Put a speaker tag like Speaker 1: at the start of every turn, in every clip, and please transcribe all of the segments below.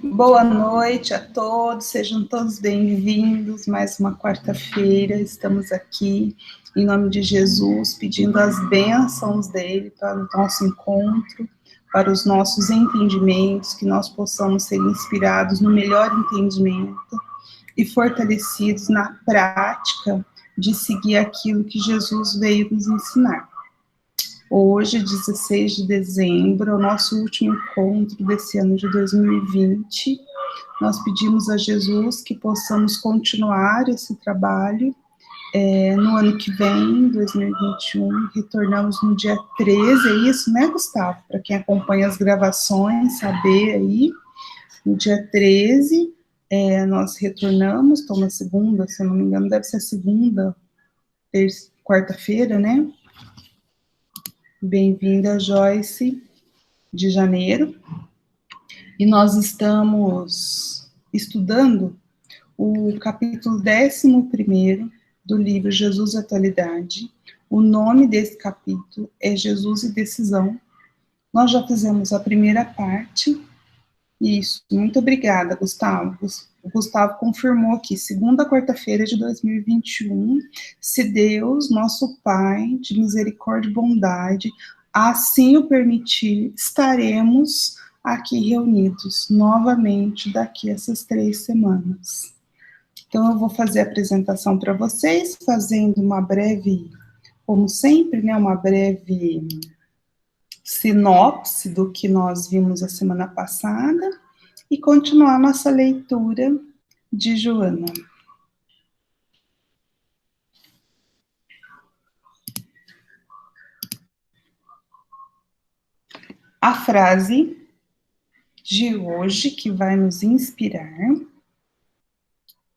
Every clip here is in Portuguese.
Speaker 1: Boa noite a todos, sejam todos bem-vindos. Mais uma quarta-feira, estamos aqui em nome de Jesus, pedindo as bênçãos dele para o nosso encontro, para os nossos entendimentos, que nós possamos ser inspirados no melhor entendimento e fortalecidos na prática de seguir aquilo que Jesus veio nos ensinar. Hoje, 16 de dezembro, é o nosso último encontro desse ano de 2020. Nós pedimos a Jesus que possamos continuar esse trabalho no ano que vem, 2021. Retornamos no dia 13, é isso, né, Gustavo? Para quem acompanha as gravações, saber aí. No dia 13, nós retornamos, estou na segunda, se eu não me engano, deve ser a segunda, quarta-feira, né? Bem-vinda, Joyce, de janeiro. E nós estamos estudando o capítulo 11º do livro Jesus e Atualidade. O nome desse capítulo é Jesus e Decisão. Nós já fizemos a primeira parte. Isso, muito obrigada, Gustavo. O Gustavo confirmou aqui, segunda quarta-feira de 2021, se Deus, nosso Pai, de misericórdia e bondade, assim o permitir, estaremos aqui reunidos novamente daqui a essas 3 semanas. Então, eu vou fazer a apresentação para vocês, fazendo uma breve, como sempre, né, uma breve sinopse do que nós vimos a semana passada e continuar nossa leitura de Joana. A frase de hoje que vai nos inspirar,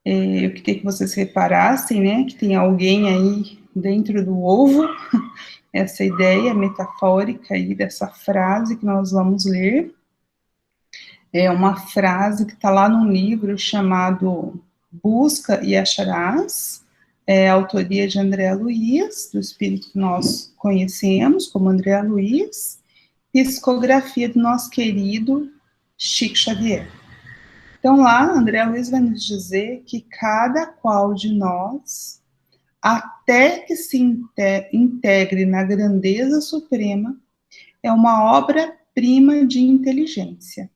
Speaker 1: eu queria que vocês reparassem, né, que tem alguém aí dentro do ovo, essa ideia metafórica aí dessa frase que nós vamos ler. É uma frase que está lá num livro chamado Busca e Acharás, a autoria de André Luiz, do espírito que nós conhecemos como André Luiz, psicografia do nosso querido Chico Xavier. Então lá, André Luiz vai nos dizer que cada qual de nós, até que se integre na grandeza suprema, é uma obra-prima de inteligência,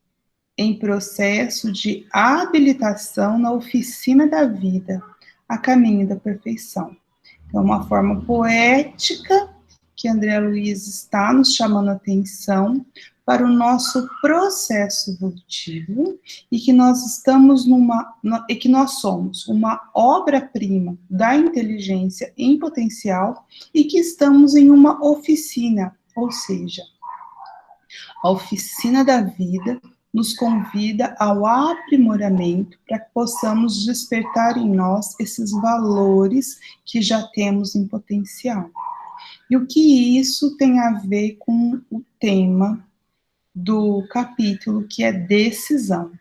Speaker 1: em processo de habilitação na oficina da vida, a caminho da perfeição. É uma forma poética que André Luiz está nos chamando a atenção para o nosso processo evolutivo e que nós estamos e que nós somos uma obra-prima da inteligência em potencial e que estamos em uma oficina, ou seja, a oficina da vida nos convida ao aprimoramento para que possamos despertar em nós esses valores que já temos em potencial. E o que isso tem a ver com o tema do capítulo, que é decisão?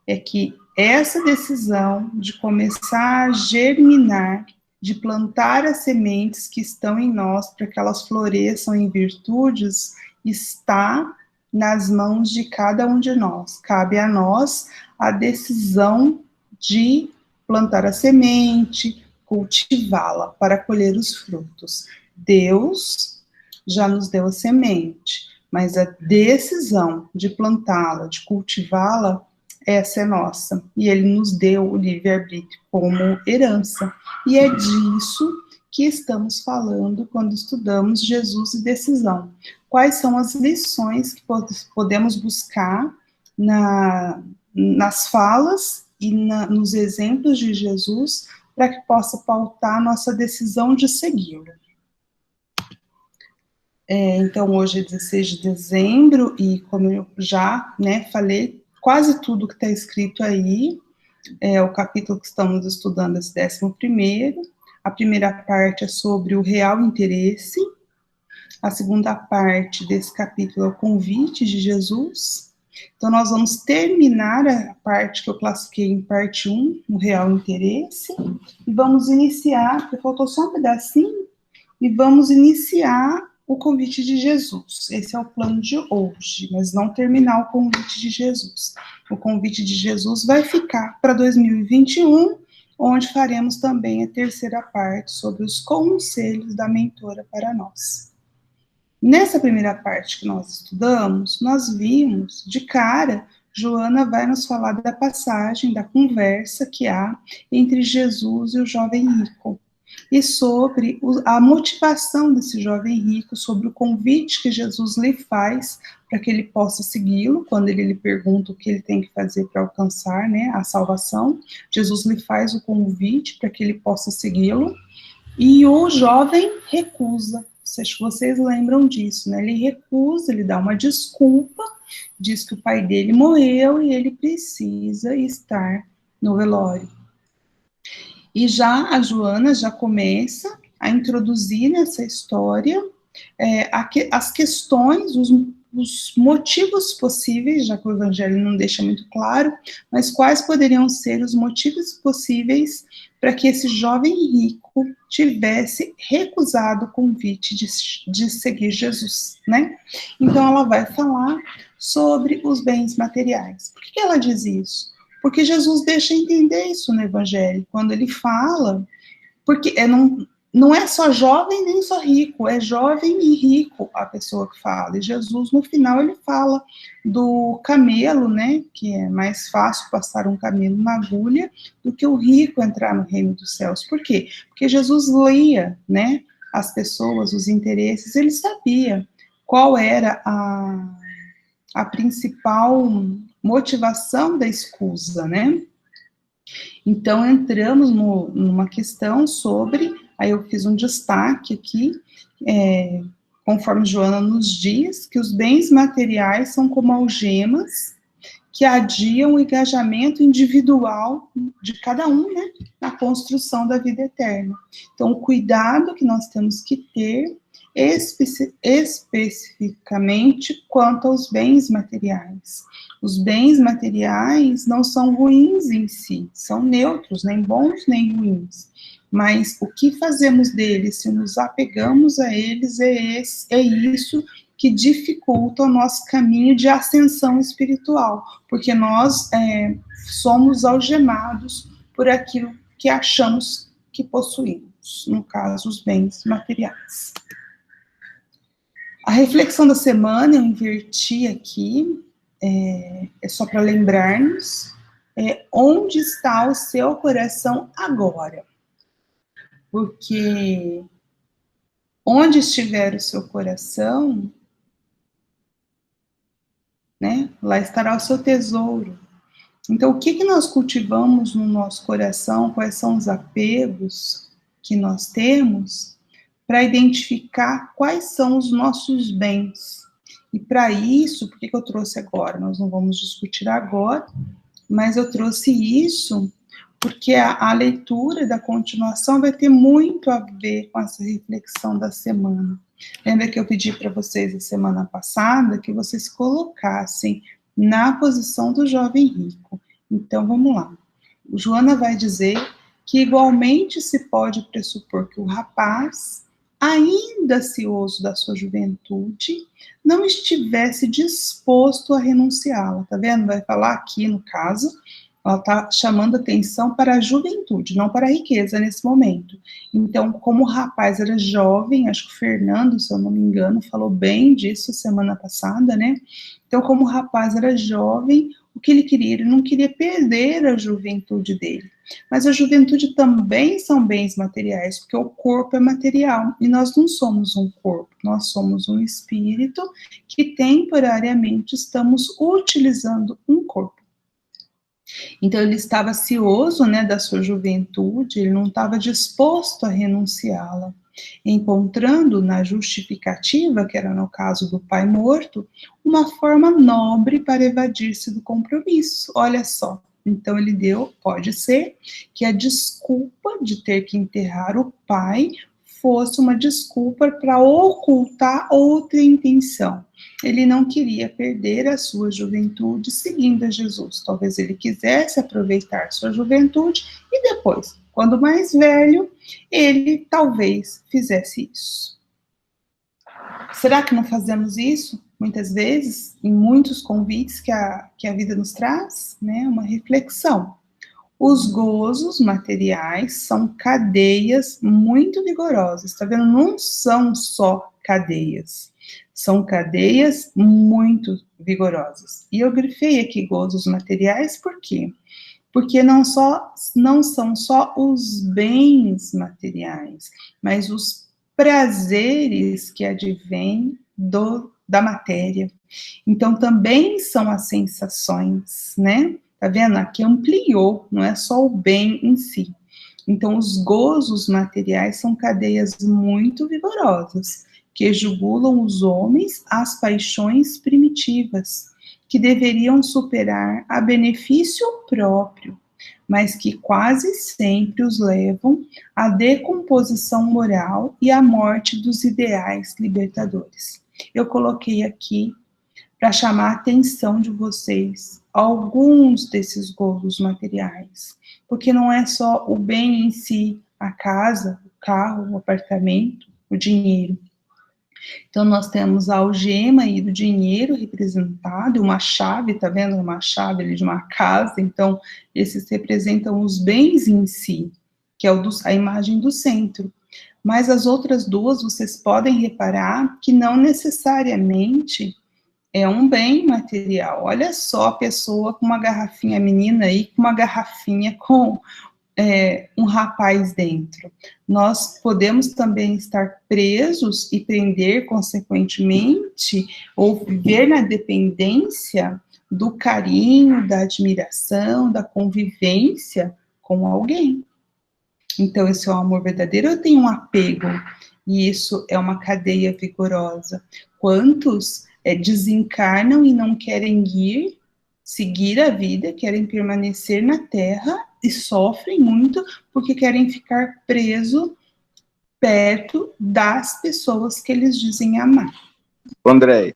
Speaker 1: É que essa decisão de começar a germinar, de plantar as sementes que estão em nós para que elas floresçam em virtudes, está nas mãos de cada um de nós. Cabe a nós a decisão de plantar a semente, cultivá-la para colher os frutos. Deus já nos deu a semente, mas a decisão de plantá-la, de cultivá-la, essa é nossa. E ele nos deu o livre-arbítrio como herança. E é disso que estamos falando quando estudamos Jesus e decisão. Quais são as lições que podemos buscar nas falas e nos exemplos de Jesus para que possa pautar nossa decisão de segui-lo? Então, hoje é 16 de dezembro e, como eu já falei, quase tudo que está escrito aí, o capítulo que estamos estudando, esse 11º, a primeira parte é sobre o real interesse, a segunda parte desse capítulo é o convite de Jesus. Então, nós vamos terminar a parte que eu classifiquei em parte 1, o real interesse, e vamos iniciar, porque faltou só um pedacinho, e vamos iniciar o convite de Jesus. Esse é o plano de hoje, mas não terminar o convite de Jesus. O convite de Jesus vai ficar para 2021, onde faremos também a terceira parte sobre os conselhos da mentora para nós. Nessa primeira parte que nós estudamos, nós vimos de cara, Joana vai nos falar da passagem, da conversa que há entre Jesus e o jovem rico, e sobre a motivação desse jovem rico, sobre o convite que Jesus lhe faz para que ele possa segui-lo, quando ele lhe pergunta o que ele tem que fazer para alcançar, né, a salvação. Jesus lhe faz o convite para que ele possa segui-lo, e o jovem recusa. Vocês lembram disso, né? Ele recusa, ele dá uma desculpa, diz que o pai dele morreu e ele precisa estar no velório. E já a Joana já começa a introduzir nessa história as questões, os motivos possíveis, já que o Evangelho não deixa muito claro, mas quais poderiam ser os motivos possíveis para que esse jovem rico tivesse recusado o convite de seguir Jesus, né? Então ela vai falar sobre os bens materiais. Por que ela diz isso? Porque Jesus deixa entender isso no Evangelho, quando ele fala, porque não é só jovem nem só rico, é jovem e rico a pessoa que fala. E Jesus, no final, ele fala do camelo, né, que é mais fácil passar um camelo na agulha do que o rico entrar no reino dos céus. Por quê? Porque Jesus lia, né, as pessoas, os interesses, ele sabia qual era a principal motivação da escusa, né? Então, entramos numa questão sobre, aí eu fiz um destaque aqui, conforme Joana nos diz, que os bens materiais são como algemas que adiam o engajamento individual de cada um, né, na construção da vida eterna. Então, o cuidado que nós temos que ter especificamente quanto aos bens materiais. Os bens materiais não são ruins em si, são neutros, nem bons nem ruins. Mas o que fazemos deles, se nos apegamos a eles, é isso que dificulta o nosso caminho de ascensão espiritual, porque nós somos algemados por aquilo que achamos que possuímos, no caso, os bens materiais. A reflexão da semana eu inverti aqui, é só para lembrarmos, onde está o seu coração agora? Porque onde estiver o seu coração, né, lá estará o seu tesouro. Então, o que nós cultivamos no nosso coração, quais são os apegos que nós temos, para identificar quais são os nossos bens. E para isso, por que eu trouxe agora? Nós não vamos discutir agora, mas eu trouxe isso porque a leitura da continuação vai ter muito a ver com essa reflexão da semana. Lembra que eu pedi para vocês a semana passada que vocês colocassem na posição do jovem rico. Então, vamos lá. O Joana vai dizer que igualmente se pode pressupor que o rapaz, ainda ansioso da sua juventude, não estivesse disposto a renunciá-la. Tá vendo? Vai falar aqui, no caso, ela está chamando atenção para a juventude, não para a riqueza nesse momento. Então, como o rapaz era jovem, acho que o Fernando, se eu não me engano, falou bem disso semana passada, né? Então, como o rapaz era jovem, o que ele queria? Ele não queria perder a juventude dele. Mas a juventude também são bens materiais, porque o corpo é material, e nós não somos um corpo, nós somos um espírito que temporariamente estamos utilizando um corpo. Então, ele estava ansioso, né, da sua juventude, ele não estava disposto a renunciá-la, encontrando na justificativa, que era no caso do pai morto, uma forma nobre para evadir-se do compromisso. Olha só, então ele deu, pode ser, que a desculpa de ter que enterrar o pai fosse uma desculpa para ocultar outra intenção. Ele não queria perder a sua juventude seguindo a Jesus. Talvez ele quisesse aproveitar sua juventude e depois, quando mais velho, ele talvez fizesse isso. Será que não fazemos isso, muitas vezes, em muitos convites que a vida nos traz? Né? Uma reflexão. Os gozos materiais são cadeias muito vigorosas, tá vendo? Não são só cadeias, são cadeias muito vigorosas. E eu grifei aqui gozos materiais, por quê? Porque não são só os bens materiais, mas os prazeres que advêm da matéria. Então, também são as sensações, né? Tá vendo? Aqui ampliou, não é só o bem em si. Então, os gozos materiais são cadeias muito vigorosas, que jugulam os homens às paixões primitivas, que deveriam superar a benefício próprio, mas que quase sempre os levam à decomposição moral e à morte dos ideais libertadores. Eu coloquei aqui para chamar a atenção de vocês alguns desses gozos materiais, porque não é só o bem em si, a casa, o carro, o apartamento, o dinheiro. Então, nós temos a algema aí do dinheiro representado, uma chave, tá vendo? Uma chave ali de uma casa. Então, esses representam os bens em si, que é a imagem do centro. Mas as outras duas, vocês podem reparar que não necessariamente é um bem material. Olha só a pessoa com uma garrafinha, a menina aí, com uma garrafinha com um rapaz dentro. Nós podemos também estar presos e prender, consequentemente, ou viver na dependência do carinho, da admiração, da convivência com alguém. Então, esse é o amor verdadeiro. Eu tenho um apego, e isso é uma cadeia vigorosa. Quantos desencarnam e não querem seguir a vida, querem permanecer na Terra e sofrem muito porque querem ficar preso perto das pessoas que eles dizem amar.
Speaker 2: André.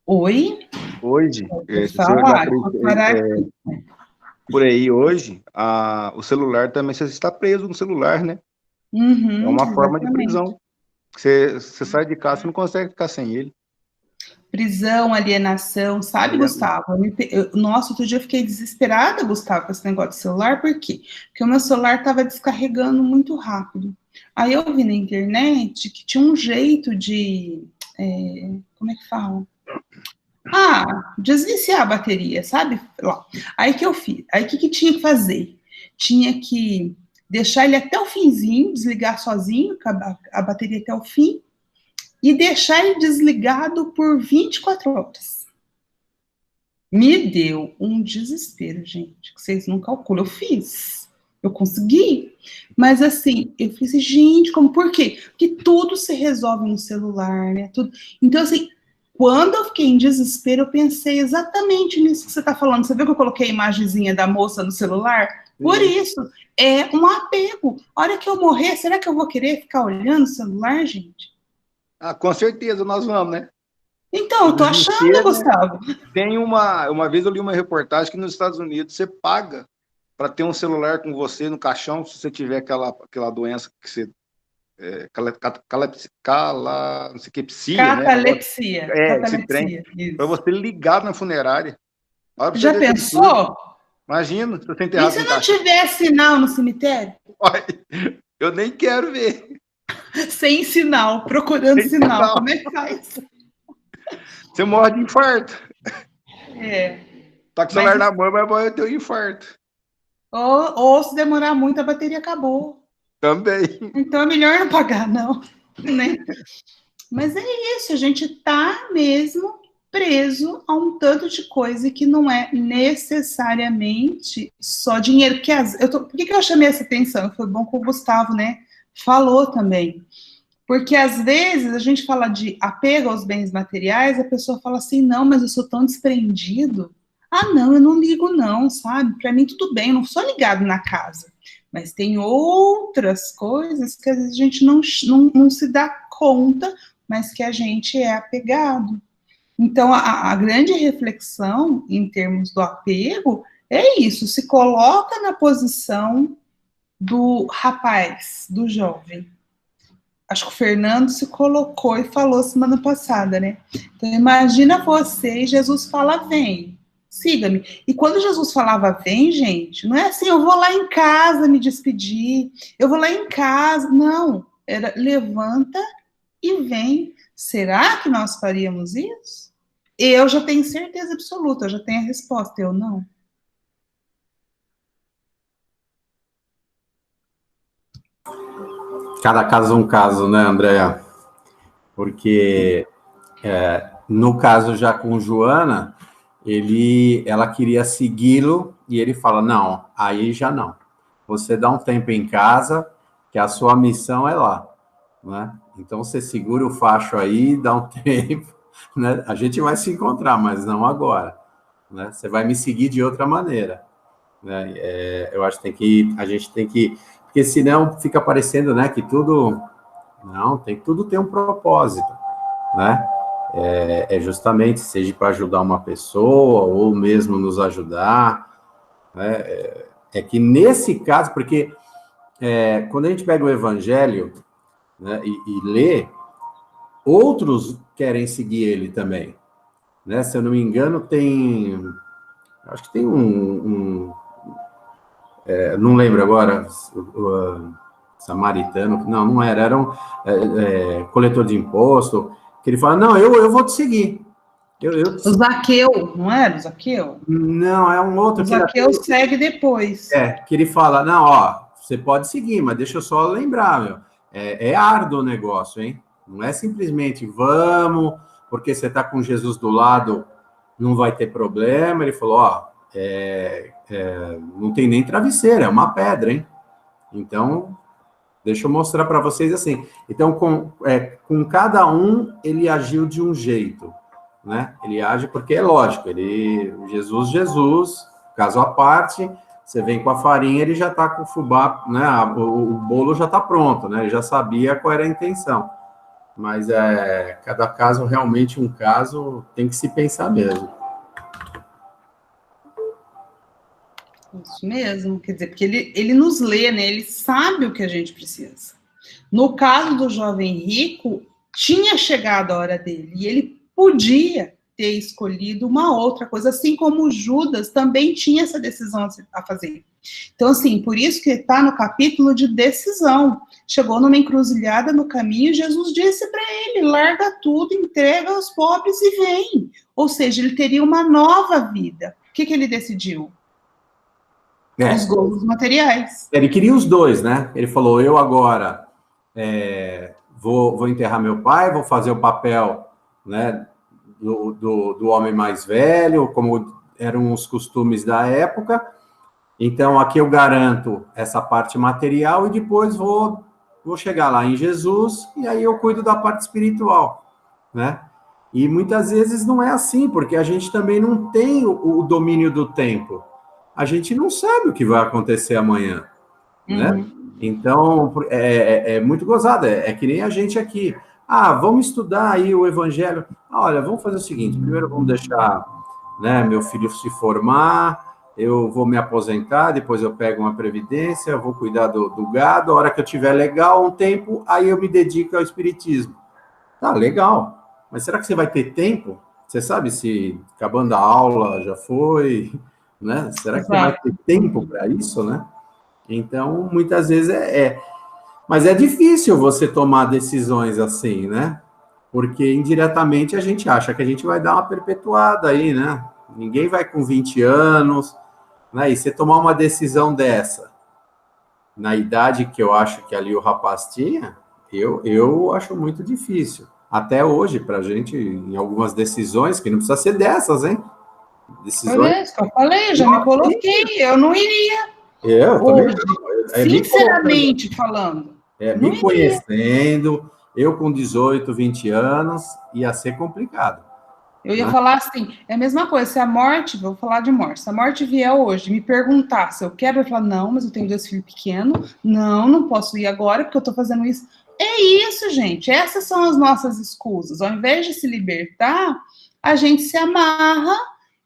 Speaker 1: Oi?
Speaker 2: Hoje,
Speaker 1: se você olhar
Speaker 2: por aí hoje, o celular também, você está preso no celular, né?
Speaker 1: Uhum,
Speaker 2: é uma forma
Speaker 1: exatamente.
Speaker 2: de prisão. Você sai de casa, você não consegue ficar sem ele.
Speaker 1: Prisão, alienação, sabe, Gustavo? Nossa, outro dia eu fiquei desesperada, Gustavo, com esse negócio de celular, por quê? Porque o meu celular estava descarregando muito rápido. Aí eu vi na internet que tinha um jeito de. Como é que fala? Desviciar a bateria, sabe? Aí que eu fiz. Aí o que tinha que fazer? Tinha que deixar ele até o finzinho, desligar sozinho, a bateria até o fim, e deixar ele desligado por 24 horas. Me deu um desespero, gente, que vocês não calculam. Eu fiz, eu consegui. Mas assim, eu fiz, gente, por quê? Porque tudo se resolve no celular, né? Tudo. Então, assim, quando eu fiquei em desespero, eu pensei exatamente nisso que você está falando. Você viu que eu coloquei a imagenzinha da moça no celular? Por isso, é um apego. A hora que eu morrer, será que eu vou querer ficar olhando o celular, gente?
Speaker 2: Com certeza, nós vamos, né?
Speaker 1: Então, eu tô achando, Gustavo.
Speaker 2: Tem uma vez eu li uma reportagem que nos Estados Unidos você paga para ter um celular com você no caixão, se você tiver aquela doença que você... não sei o que, psia, né?
Speaker 1: Catalepsia.
Speaker 2: Esse trem. Para você ligar na funerária.
Speaker 1: Já pensou?
Speaker 2: Imagina, se você enterrado
Speaker 1: e se não tiver sinal no cemitério?
Speaker 2: Eu nem quero ver.
Speaker 1: Sem sinal, procurando sinal. Como é que faz?
Speaker 2: Você morre de infarto. Tá com o celular na mão, mas vai ter um infarto.
Speaker 1: Ou se demorar muito, a bateria acabou.
Speaker 2: Também.
Speaker 1: Então é melhor não pagar, não. Né? Mas é isso, a gente tá mesmo preso a um tanto de coisa que não é necessariamente só dinheiro. Por que eu chamei essa atenção? Foi bom que o Gustavo, né, falou também. Porque às vezes a gente fala de apego aos bens materiais, a pessoa fala assim, não, mas eu sou tão desprendido. Não, eu não ligo não, sabe? Para mim tudo bem, eu não sou ligado na casa. Mas tem outras coisas que às vezes a gente não se dá conta, mas que a gente é apegado. Então, a grande reflexão em termos do apego é isso, se coloca na posição do rapaz, do jovem. acho que o Fernando se colocou e falou semana passada, né? Então, imagina você e Jesus fala, vem, siga-me. E quando Jesus falava, vem, gente, não é assim, eu vou lá em casa me despedir, eu vou lá em casa. Não, era levanta e vem. Será que nós faríamos isso? Eu já tenho certeza absoluta, eu já tenho a resposta, eu não.
Speaker 3: Cada caso é um caso, né, Andréa? Porque, no caso já com Joana, ela queria segui-lo e ele fala, não, aí já não. Você dá um tempo em casa, que a sua missão é lá, né? Então, você segura o facho aí, dá um tempo, né? A gente vai se encontrar, mas não agora, né? Você vai me seguir de outra maneira, né? Eu acho que a gente tem que... Porque senão fica parecendo, né, que tudo... Não, tudo tem um propósito, né? Justamente, seja para ajudar uma pessoa, ou mesmo nos ajudar, né? Que nesse caso, porque quando a gente pega o Evangelho, né, e lê, outros querem seguir ele também, né? Se eu não me engano, acho que tem não lembro agora, samaritano, não era um coletor de imposto, que ele fala, não, eu vou te seguir.
Speaker 1: O Zaqueu, não era o Zaqueu?
Speaker 3: Não, é um outro.
Speaker 1: O Zaqueu segue depois.
Speaker 3: Que ele fala, não, ó, você pode seguir, mas deixa eu só lembrar, meu, é árduo o negócio, hein? Não é simplesmente vamos, porque você está com Jesus do lado, não vai ter problema. Ele falou, ó, não tem nem travesseiro, é uma pedra, hein? Então, deixa eu mostrar para vocês assim. Então, com cada um, ele agiu de um jeito, né? Ele age porque é lógico, Jesus, caso à parte, você vem com a farinha, ele já está com o fubá, né? O bolo já está pronto, né? Ele já sabia qual era a intenção. Mas cada caso, realmente um caso, tem que se pensar mesmo.
Speaker 1: Isso mesmo, quer dizer, porque ele nos lê, né? Ele sabe o que a gente precisa. No caso do jovem rico, tinha chegado a hora dele, e ele podia ter escolhido uma outra coisa, assim como Judas também tinha essa decisão a fazer. Então, assim, por isso que está no capítulo de decisão. Chegou numa encruzilhada no caminho, Jesus disse para ele, larga tudo, entrega aos pobres e vem. Ou seja, ele teria uma nova vida. O que ele decidiu? Os gozos materiais.
Speaker 3: Ele queria os dois, né? Ele falou, eu agora vou enterrar meu pai, vou fazer o papel, né, do homem mais velho, como eram os costumes da época. Então, aqui eu garanto essa parte material e depois vou chegar lá em Jesus e aí eu cuido da parte espiritual, né? E muitas vezes não é assim, porque a gente também não tem o domínio do tempo. A gente não sabe o que vai acontecer amanhã, né? Então, é muito gozado, é que nem a gente aqui. Vamos estudar aí o Evangelho. Olha, vamos fazer o seguinte, primeiro vamos deixar, né, meu filho se formar, eu vou me aposentar, depois eu pego uma previdência, eu vou cuidar do gado, a hora que eu tiver legal, um tempo, aí eu me dedico ao espiritismo. Tá, legal. Mas será que você vai ter tempo? Você sabe se acabando a aula já foi, né? Será que você vai ter tempo para isso, né? Então, muitas vezes Mas é difícil você tomar decisões assim, né? Porque indiretamente a gente acha que a gente vai dar uma perpetuada aí, né? Ninguém vai com 20 anos, né? E você tomar uma decisão dessa, na idade que eu acho que ali o rapaz tinha, eu acho muito difícil. Até hoje, para a gente, em algumas decisões, que não precisa ser dessas, hein?
Speaker 1: Decisões... É isso que eu falei, já me coloquei, eu não iria.
Speaker 3: Eu também
Speaker 1: sinceramente falando.
Speaker 3: Me conhecendo, eu com 18, 20 anos, ia ser complicado.
Speaker 1: Eu ia falar assim, é a mesma coisa, se a morte, vou falar de morte, se a morte vier hoje, me perguntar se eu quero, eu falar, não, mas eu tenho 2 filhos pequenos, não posso ir agora, porque eu tô fazendo isso. É isso, gente, essas são as nossas escusas. Ao invés de se libertar, a gente se amarra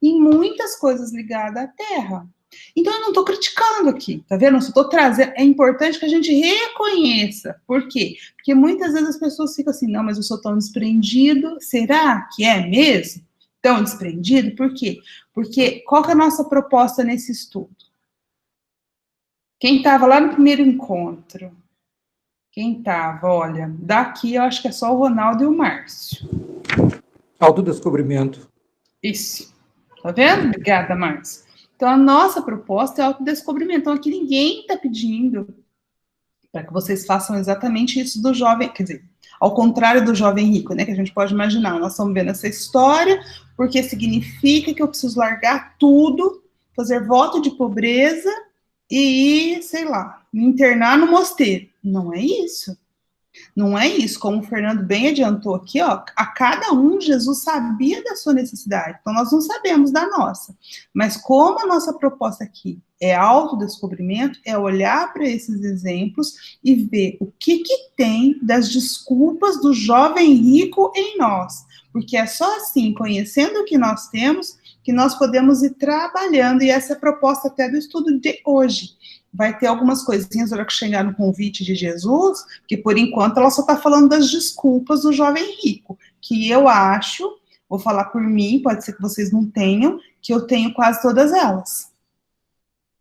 Speaker 1: em muitas coisas ligadas à terra. Então, eu não estou criticando aqui, tá vendo? Eu só estou trazendo. É importante que a gente reconheça. Por quê? Porque muitas vezes as pessoas ficam assim, não, mas eu sou tão desprendido. Será que é mesmo? Tão desprendido? Por quê? Porque qual que é a nossa proposta nesse estudo? Quem estava lá no primeiro encontro? Quem estava? Olha, daqui eu acho que é só o Ronaldo e o Márcio.
Speaker 4: Autodescobrimento.
Speaker 1: Isso. Tá vendo? Obrigada, Márcio. Então, a nossa proposta é autodescobrimento. Então, aqui ninguém está pedindo para que vocês façam exatamente isso do jovem, quer dizer, ao contrário do jovem rico, né, que a gente pode imaginar. Nós estamos vendo essa história porque significa que eu preciso largar tudo, fazer voto de pobreza e ir, sei lá, me internar no mosteiro. Não é isso. Não é isso, como o Fernando bem adiantou aqui, ó, a cada um Jesus sabia da sua necessidade, então nós não sabemos da nossa, mas como a nossa proposta aqui é autodescobrimento, é olhar para esses exemplos e ver o que tem das desculpas do jovem rico em nós, porque é só assim, conhecendo o que nós temos, que nós podemos ir trabalhando, e essa é a proposta até do estudo de hoje. Vai ter algumas coisinhas na hora que chegar no convite de Jesus, que por enquanto ela só está falando das desculpas do jovem rico, que eu acho, vou falar por mim, pode ser que vocês não tenham, que eu tenho quase todas elas.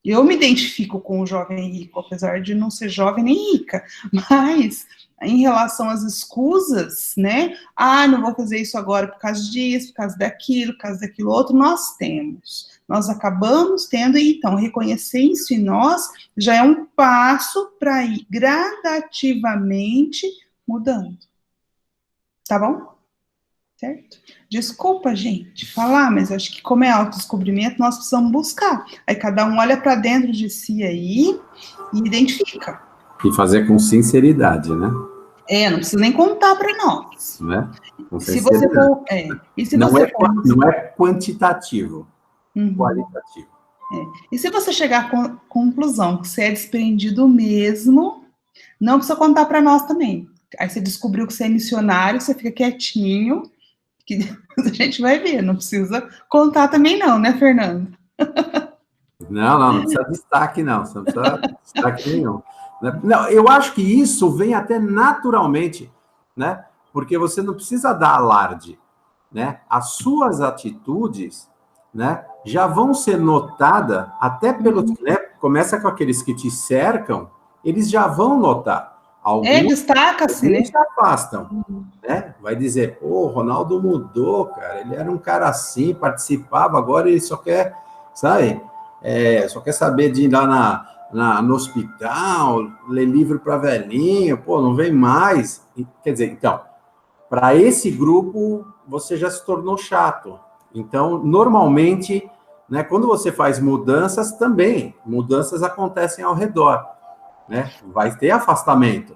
Speaker 1: Eu me identifico com o jovem rico, apesar de não ser jovem nem rica, mas em relação às escusas, né? Ah, não vou fazer isso agora por causa disso, por causa daquilo outro, nós temos. Nós acabamos tendo, e então, reconhecer isso em nós já é um passo para ir gradativamente mudando. Tá bom? Certo? Desculpa, gente, falar, mas acho que como é autodescobrimento, nós precisamos buscar. Aí cada um olha para dentro de si aí e identifica.
Speaker 3: E fazer com sinceridade, né?
Speaker 1: Não precisa nem contar para nós.
Speaker 3: Né? Com
Speaker 1: se você for, e se
Speaker 3: não,
Speaker 1: você
Speaker 3: não é quantitativo, qualitativo.
Speaker 1: E se você chegar à conclusão que você é desprendido mesmo, não precisa contar para nós também. Aí você descobriu que você é missionário, você fica quietinho, que depois a gente vai ver. Não precisa contar também não, né, Fernando?
Speaker 3: Não precisa destaque, não. Você não precisa destaque nenhum. Não, eu acho que isso vem até naturalmente, né? Porque você não precisa dar alarde, né? As suas atitudes, né, já vão ser notadas até pelos, né? Começa com aqueles que te cercam, eles já vão notar. Alguns,
Speaker 1: destaca-se, né?
Speaker 3: Se afastam, né? Vai dizer, pô, o Ronaldo mudou, cara. Ele era um cara assim, participava, agora ele só quer, sabe? Só quer saber de ir lá no hospital, ler livro para velhinho, pô, não vem mais. Quer dizer, então, para esse grupo, você já se tornou chato. Então, normalmente, né, quando você faz mudanças também, mudanças acontecem ao redor. Né? Vai ter afastamento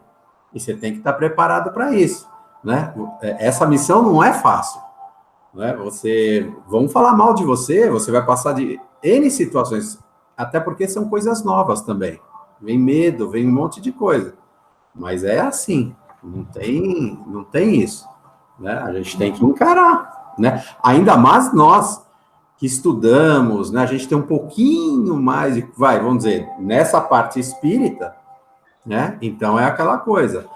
Speaker 3: e você tem que estar preparado para isso, né? Essa missão não é fácil, né? Vão falar mal de você, você vai passar de N situações, até porque são coisas novas também. Vem medo, vem um monte de coisa, mas é assim, não tem isso, né? A gente tem que encarar, né? Ainda mais nós que estudamos, né? A gente tem um pouquinho mais, vamos dizer, nessa parte espírita, né? Então é aquela coisa,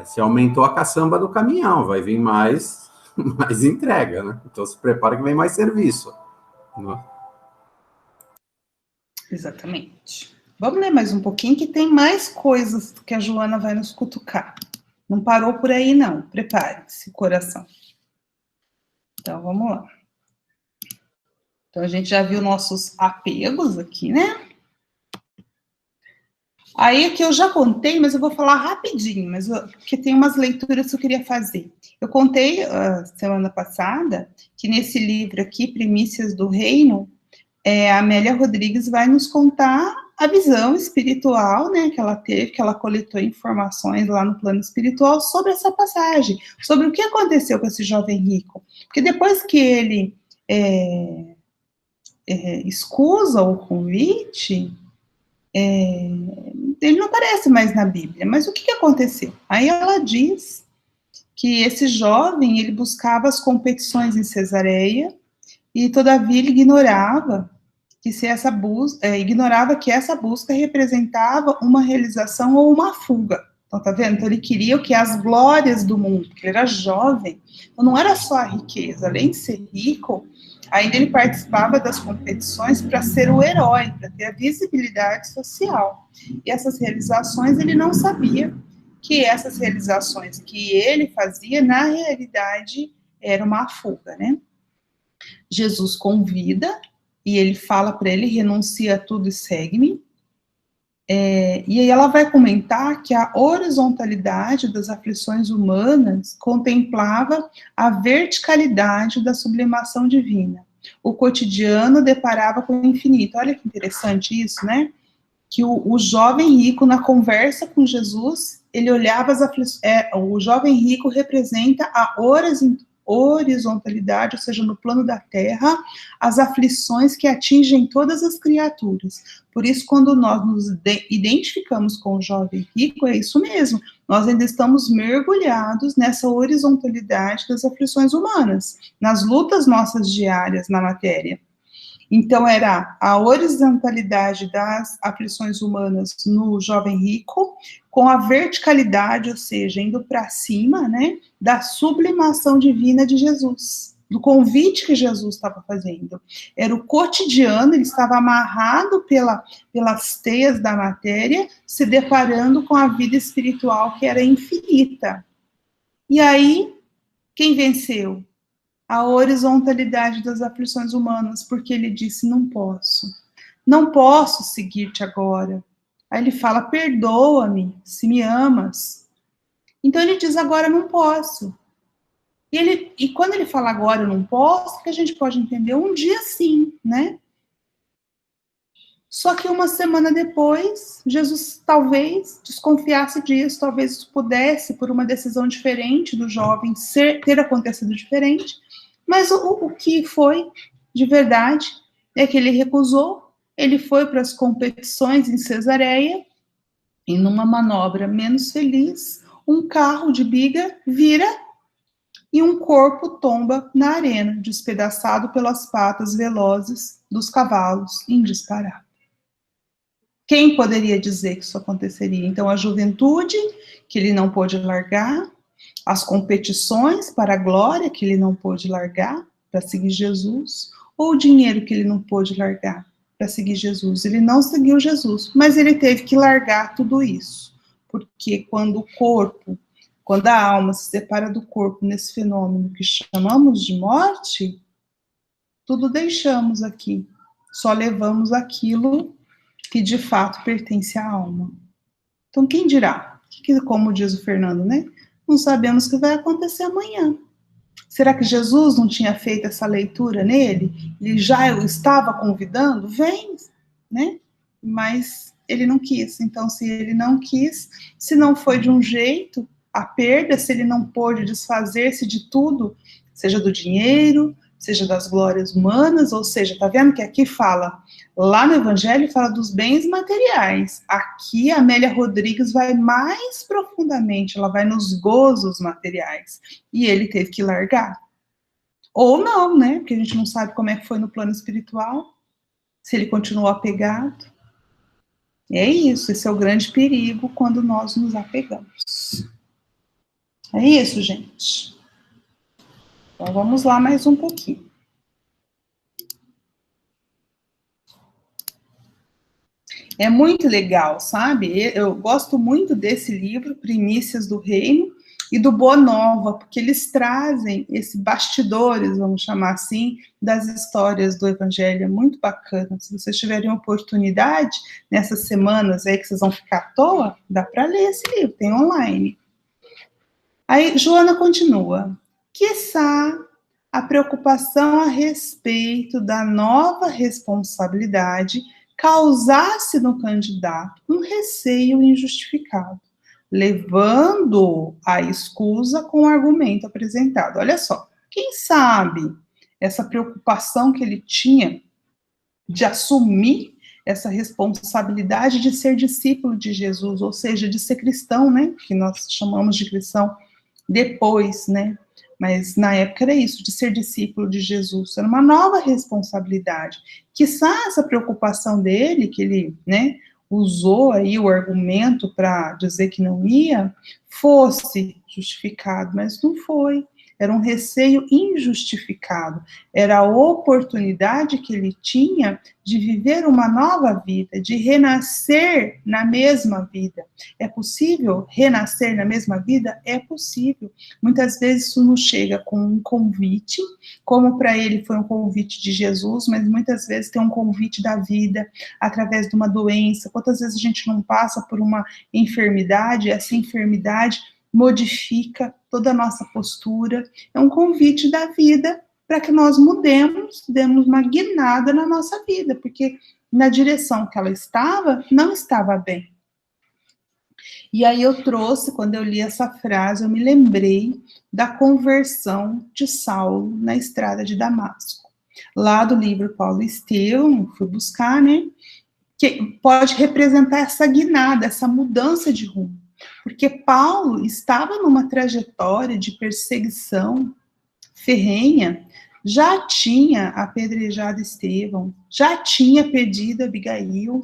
Speaker 3: se aumentou a caçamba do caminhão, vai vir mais entrega, né? Então se prepara que vem mais serviço. Né?
Speaker 1: Exatamente. Vamos ler mais um pouquinho, que tem mais coisas que a Joana vai nos cutucar. Não parou por aí, não. Prepare-se, coração. Então, vamos lá. Então, a gente já viu nossos apegos aqui, né? Aí, aqui eu já contei, mas eu vou falar rapidinho, porque tem umas leituras que eu queria fazer. Eu contei, semana passada, que nesse livro aqui, Primícias do Reino, a Amélia Rodrigues vai nos contar a visão espiritual, né, que ela teve, que ela coletou informações lá no plano espiritual sobre essa passagem, sobre o que aconteceu com esse jovem rico. Porque depois que ele escusa o convite, ele não aparece mais na Bíblia. Mas o que aconteceu? Aí ela diz que esse jovem, ele buscava as competições em Cesareia, e todavia ele ignorava que se essa busca, ignorava que essa busca representava uma realização ou uma fuga. Então, tá vendo? Então, ele queria o que? As glórias do mundo, porque ele era jovem. Então, não era só a riqueza. Além de ser rico, ainda ele participava das competições para ser o herói, para ter a visibilidade social. E essas realizações, ele não sabia que essas realizações que ele fazia, na realidade, era uma fuga, né? Jesus convida, e ele fala para ele, renuncia a tudo e segue-me. E aí ela vai comentar que a horizontalidade das aflições humanas contemplava a verticalidade da sublimação divina. O cotidiano deparava com o infinito. Olha que interessante isso, né? Que o jovem rico, na conversa com Jesus, ele olhava as aflições. O jovem rico representa a horizontalidade, ou seja, no plano da terra, as aflições que atingem todas as criaturas. Por isso, quando nós nos identificamos com o jovem rico, é isso mesmo, nós ainda estamos mergulhados nessa horizontalidade das aflições humanas, nas lutas nossas diárias na matéria. Então, era a horizontalidade das aflições humanas no jovem rico, com a verticalidade, ou seja, indo para cima, né, da sublimação divina de Jesus, do convite que Jesus estava fazendo. Era o cotidiano, ele estava amarrado pelas teias da matéria, se deparando com a vida espiritual que era infinita. E aí, quem venceu? A horizontalidade das aflições humanas, porque ele disse, não posso seguir-te agora. Aí ele fala, perdoa-me, se me amas. Então ele diz, agora não posso. E quando ele fala agora eu não posso, que a gente pode entender, um dia sim, né? Só que uma semana depois, Jesus talvez desconfiasse disso, talvez pudesse, por uma decisão diferente do jovem, ter acontecido diferente, mas o que foi de verdade é que ele recusou, ele foi para as competições em Cesareia, e numa manobra menos feliz, um carro de biga vira e um corpo tomba na arena, despedaçado pelas patas velozes dos cavalos em disparada. Quem poderia dizer que isso aconteceria? Então, a juventude, que ele não pôde largar, as competições para a glória, que ele não pôde largar para seguir Jesus, ou o dinheiro que ele não pôde largar para seguir Jesus. Ele não seguiu Jesus, mas ele teve que largar tudo isso, porque quando a alma se separa do corpo nesse fenômeno que chamamos de morte, tudo deixamos aqui, só levamos aquilo que de fato pertence à alma. Então, quem dirá? Como diz o Fernando, né? Não sabemos o que vai acontecer amanhã. Será que Jesus não tinha feito essa leitura nele? Ele já estava convidando? Vem, né? Mas ele não quis. Então, se ele não quis, se não foi de um jeito, a perda, se ele não pôde desfazer-se de tudo, seja do dinheiro, seja das glórias humanas, ou seja, tá vendo que aqui fala, lá no Evangelho fala dos bens materiais. Aqui a Amélia Rodrigues vai mais profundamente, ela vai nos gozos materiais. E ele teve que largar. Ou não, né? Porque a gente não sabe como é que foi no plano espiritual, se ele continuou apegado. É isso, esse é o grande perigo quando nós nos apegamos. É isso, gente. Então, vamos lá mais um pouquinho. É muito legal, sabe? Eu gosto muito desse livro, Primícias do Reino, e do Boa Nova, porque eles trazem esses bastidores, vamos chamar assim, das histórias do Evangelho. É muito bacana. Se vocês tiverem oportunidade, nessas semanas aí que vocês vão ficar à toa, dá para ler esse livro, tem online. Aí, Joana continua. Quiçá a preocupação a respeito da nova responsabilidade causasse no candidato um receio injustificado, levando à escusa com o argumento apresentado. Olha só, quem sabe essa preocupação que ele tinha de assumir essa responsabilidade de ser discípulo de Jesus, ou seja, de ser cristão, né, que nós chamamos de cristão depois, né, Mas na época era isso, de ser discípulo de Jesus, era uma nova responsabilidade. Quizá essa preocupação dele, que ele, né, usou aí o argumento para dizer que não ia, fosse justificado, mas não foi. Era um receio injustificado. Era a oportunidade que ele tinha de viver uma nova vida, de renascer na mesma vida. É possível renascer na mesma vida? É possível. Muitas vezes isso nos chega com um convite, como para ele foi um convite de Jesus, mas muitas vezes tem um convite da vida, através de uma doença. Quantas vezes a gente não passa por uma enfermidade, essa enfermidade modifica toda a nossa postura, é um convite da vida para que nós mudemos, demos uma guinada na nossa vida, porque na direção que ela estava, não estava bem. E aí eu trouxe, quando eu li essa frase, eu me lembrei da conversão de Saulo na estrada de Damasco. Lá do livro Paulo e Estevão, fui buscar, né, que pode representar essa guinada, essa mudança de rumo. Porque Paulo estava numa trajetória de perseguição ferrenha, já tinha apedrejado Estevão, já tinha perdido Abigail,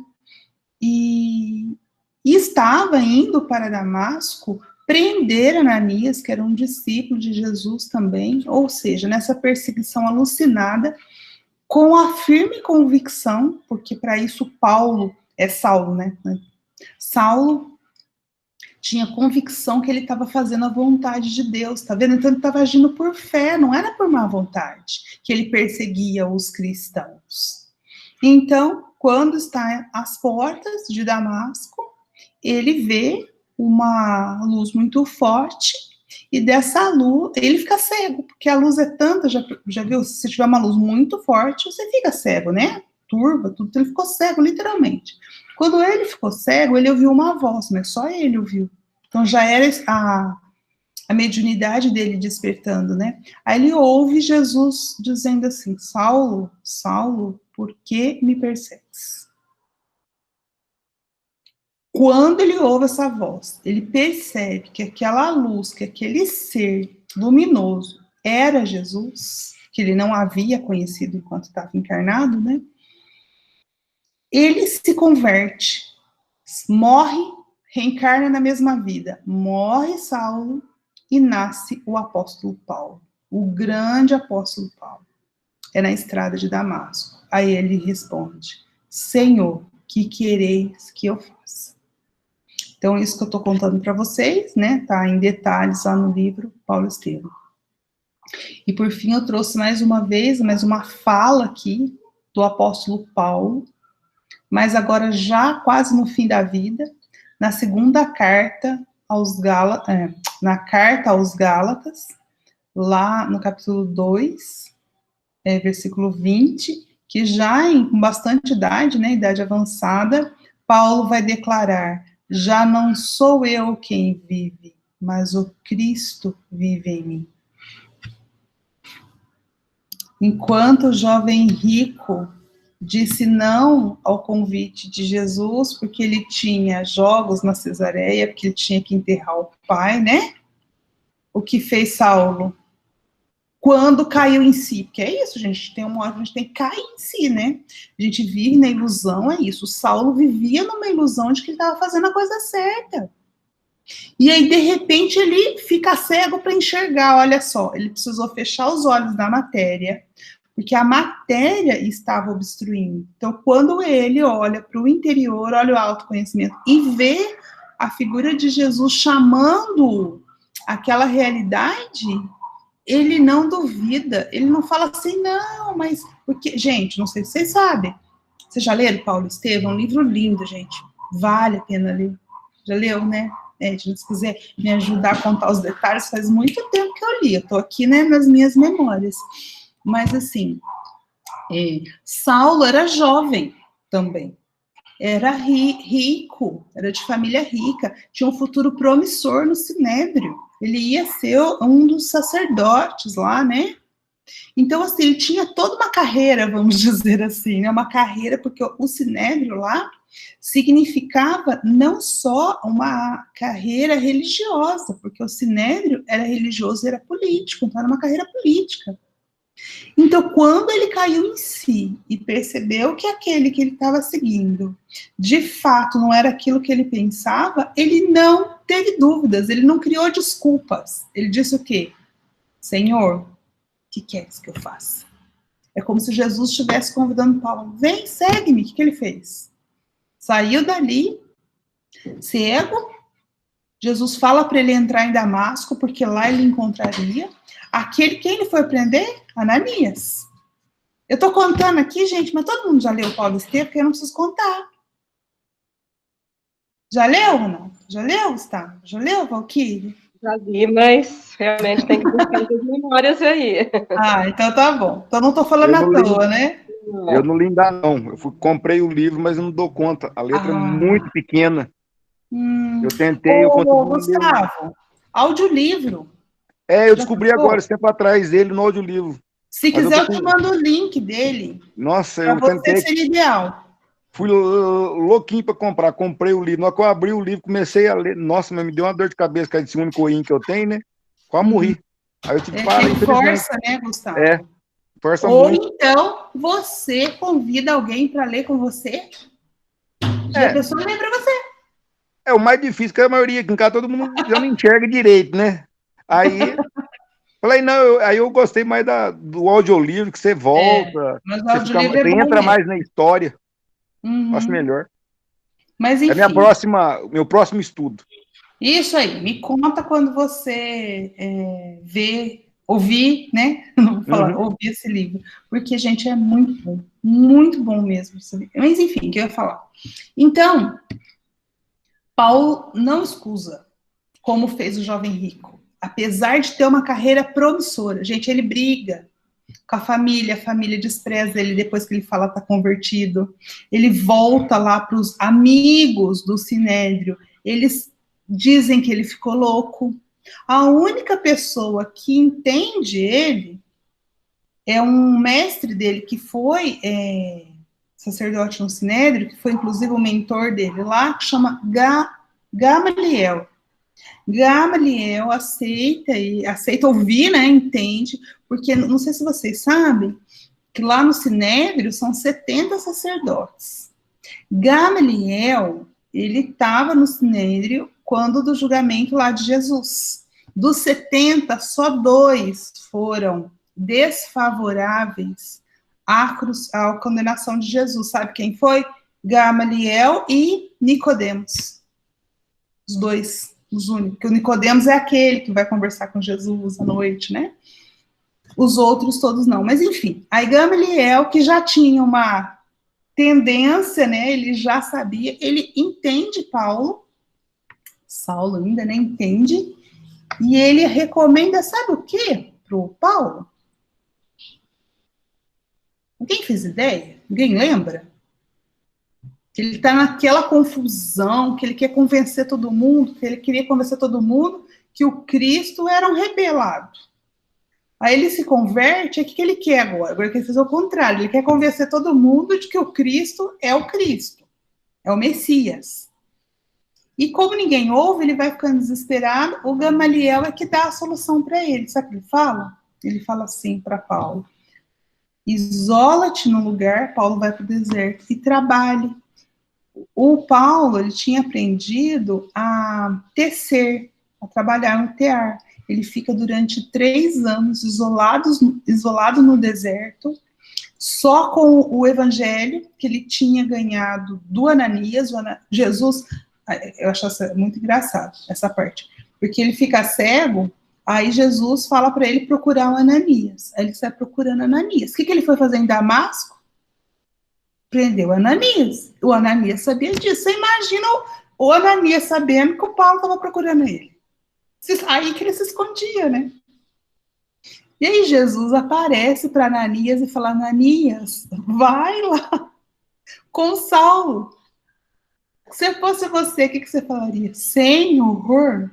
Speaker 1: e estava indo para Damasco prender Ananias, que era um discípulo de Jesus também, ou seja, nessa perseguição alucinada, com a firme convicção, porque para isso Saulo, né? Saulo tinha convicção que ele estava fazendo a vontade de Deus, tá vendo? Então ele estava agindo por fé, não era por má vontade, que ele perseguia os cristãos. Então, quando está às portas de Damasco, ele vê uma luz muito forte, e dessa luz, ele fica cego, porque a luz é tanta, já viu, se tiver uma luz muito forte, você fica cego, né? Turva, tudo, ele ficou cego, literalmente. Quando ele ficou cego, ele ouviu uma voz, mas só ele ouviu. Então já era a mediunidade dele despertando, né? Aí ele ouve Jesus dizendo assim: Saulo, Saulo, por que me persegues? Quando ele ouve essa voz, ele percebe que aquela luz, que aquele ser luminoso era Jesus, que ele não havia conhecido enquanto estava encarnado, né? Ele se converte, morre, reencarna na mesma vida, morre Saulo e nasce o apóstolo Paulo, o grande apóstolo Paulo. É na estrada de Damasco. Aí ele responde: Senhor, que quereis que eu faça? Então, isso que eu estou contando para vocês, né, tá em detalhes lá no livro Paulo Estevão. E por fim, eu trouxe mais uma fala aqui do apóstolo Paulo, mas agora já quase no fim da vida, na segunda carta aos Gálatas, na carta aos Gálatas, lá no capítulo 2, versículo 20, que já com bastante idade, né, idade avançada, Paulo vai declarar: já não sou eu quem vive, mas o Cristo vive em mim. Enquanto o jovem rico disse não ao convite de Jesus, porque ele tinha jogos na Cesareia, porque ele tinha que enterrar o pai, né? O que fez Saulo? Quando caiu em si, porque é isso, gente, tem uma hora que a gente tem que cair em si, né? A gente vive na ilusão, é isso. O Saulo vivia numa ilusão de que ele estava fazendo a coisa certa. E aí, de repente, ele fica cego para enxergar, olha só, ele precisou fechar os olhos da matéria, porque a matéria estava obstruindo. Então, quando ele olha para o interior, olha o autoconhecimento, e vê a figura de Jesus chamando aquela realidade, ele não duvida, ele não fala assim, não, mas... Porque, gente, não sei se vocês sabem, vocês já leram Paulo Estevão? Um livro lindo, gente, vale a pena ler. Já leu, né? Gente, se quiser me ajudar a contar os detalhes, faz muito tempo que eu li, eu tô aqui, né, nas minhas memórias. Mas, assim, Saulo era jovem também, era rico, era de família rica, tinha um futuro promissor no Sinédrio, ele ia ser um dos sacerdotes lá, né? Então, assim, ele tinha toda uma carreira, vamos dizer assim, né? Uma carreira, porque o Sinédrio lá significava não só uma carreira religiosa, porque o Sinédrio era religioso e era político, então era uma carreira política. Então, quando ele caiu em si e percebeu que aquele que ele estava seguindo, de fato, não era aquilo que ele pensava, ele não teve dúvidas, ele não criou desculpas. Ele disse o quê? Senhor, o que queres que eu faça? É como se Jesus estivesse convidando Paulo, vem, segue-me. O que ele fez? Saiu dali, cego. Jesus fala para ele entrar em Damasco, porque lá ele encontraria quem ele foi prender? Ananias. Eu estou contando aqui, gente, mas todo mundo já leu Paulo Estevam, porque eu não preciso contar. Já leu, Renato? Já leu, Gustavo? Já leu, Valquíria?
Speaker 4: Já li, mas realmente tem que buscar as memórias aí.
Speaker 1: Então tá bom. Então não estou falando à toa, né?
Speaker 2: Eu não li ainda, não. Comprei o livro, mas eu não dou conta. A letra é muito pequena. Eu tentei, eu consegui
Speaker 1: Gustavo, audiolivro.
Speaker 2: Eu descobri agora, esse tempo atrás, dele no audiolivro.
Speaker 1: Se quiser, eu te mando o link dele.
Speaker 2: Nossa, eu tentei.
Speaker 1: Seria ideal.
Speaker 2: Fui louquinho para comprar. Comprei o livro. Na hora que eu abri o livro, comecei a ler. Nossa, mas me deu uma dor de cabeça, que é esse único OIN que eu tenho, né? Quase morri. Aí eu tive que parar.
Speaker 1: Força, né, Gustavo?
Speaker 2: Força
Speaker 1: Ou
Speaker 2: muito.
Speaker 1: então, você convida alguém para ler com você. E a pessoa lê para você.
Speaker 2: É o mais difícil, que a maioria aqui em casa, todo mundo já não enxerga direito, né? Aí, falei, não, aí eu gostei mais do audiolivro, que você volta,
Speaker 1: mas o
Speaker 2: você,
Speaker 1: audiolivro
Speaker 2: você entra mais na história.
Speaker 1: Uhum.
Speaker 2: Acho melhor.
Speaker 1: Mas, enfim.
Speaker 2: É meu próximo estudo. Isso
Speaker 1: aí, me conta quando você ouvir, né? Não vou falar, ouvir esse livro. Porque, gente, é muito bom mesmo. Mas, enfim, o que eu ia falar? Então, Paulo não escusa, como fez o jovem rico. Apesar de ter uma carreira promissora. Gente, ele briga com a família despreza ele depois que ele fala que está convertido. Ele volta lá para os amigos do Sinédrio. Eles dizem que ele ficou louco. A única pessoa que entende ele é um mestre dele que foi sacerdote no Sinédrio, que foi inclusive o mentor dele lá, que chama Gamaliel. Gamaliel aceita ouvir, né, entende, porque não sei se vocês sabem, que lá no Sinédrio são 70 sacerdotes. Gamaliel, ele estava no Sinédrio quando do julgamento lá de Jesus. Dos 70, só 2 foram desfavoráveis à condenação de Jesus. Sabe quem foi? Gamaliel e Nicodemos. Os 2. Os únicos, porque o Nicodemos é aquele que vai conversar com Jesus à noite, né? Os outros todos não, mas enfim. Aí Gamaliel, que já tinha uma tendência, né? Ele já sabia, ele entende Saulo ainda, né? Entende, e ele recomenda, sabe o quê? Pro Paulo? Alguém fez ideia? Alguém lembra? Que ele está naquela confusão, que ele quer convencer todo mundo, que ele queria convencer todo mundo que o Cristo era um rebelado. Aí ele se converte, o que ele quer agora? Agora ele quer fazer o contrário, ele quer convencer todo mundo de que o Cristo, é o Messias. E como ninguém ouve, ele vai ficando desesperado, o Gamaliel é que dá a solução para ele. Sabe o que ele fala? Ele fala assim para Paulo: isola-te no lugar, Paulo vai para o deserto, e trabalhe. O Paulo, ele tinha aprendido a tecer, a trabalhar no tear. Ele fica durante 3 anos isolado no deserto, só com o evangelho que ele tinha ganhado do Ananias. Jesus, eu acho muito engraçado essa parte, porque ele fica cego, aí Jesus fala para ele procurar o Ananias. Aí ele sai procurando Ananias. O que ele foi fazer em Damasco? Prendeu Ananias. O Ananias sabia disso. Você imagina o Ananias sabendo que o Paulo estava procurando ele. Aí que ele se escondia, né? E aí Jesus aparece para Ananias e fala: Ananias, vai lá com Saulo. Se fosse você, o que você falaria? Senhor,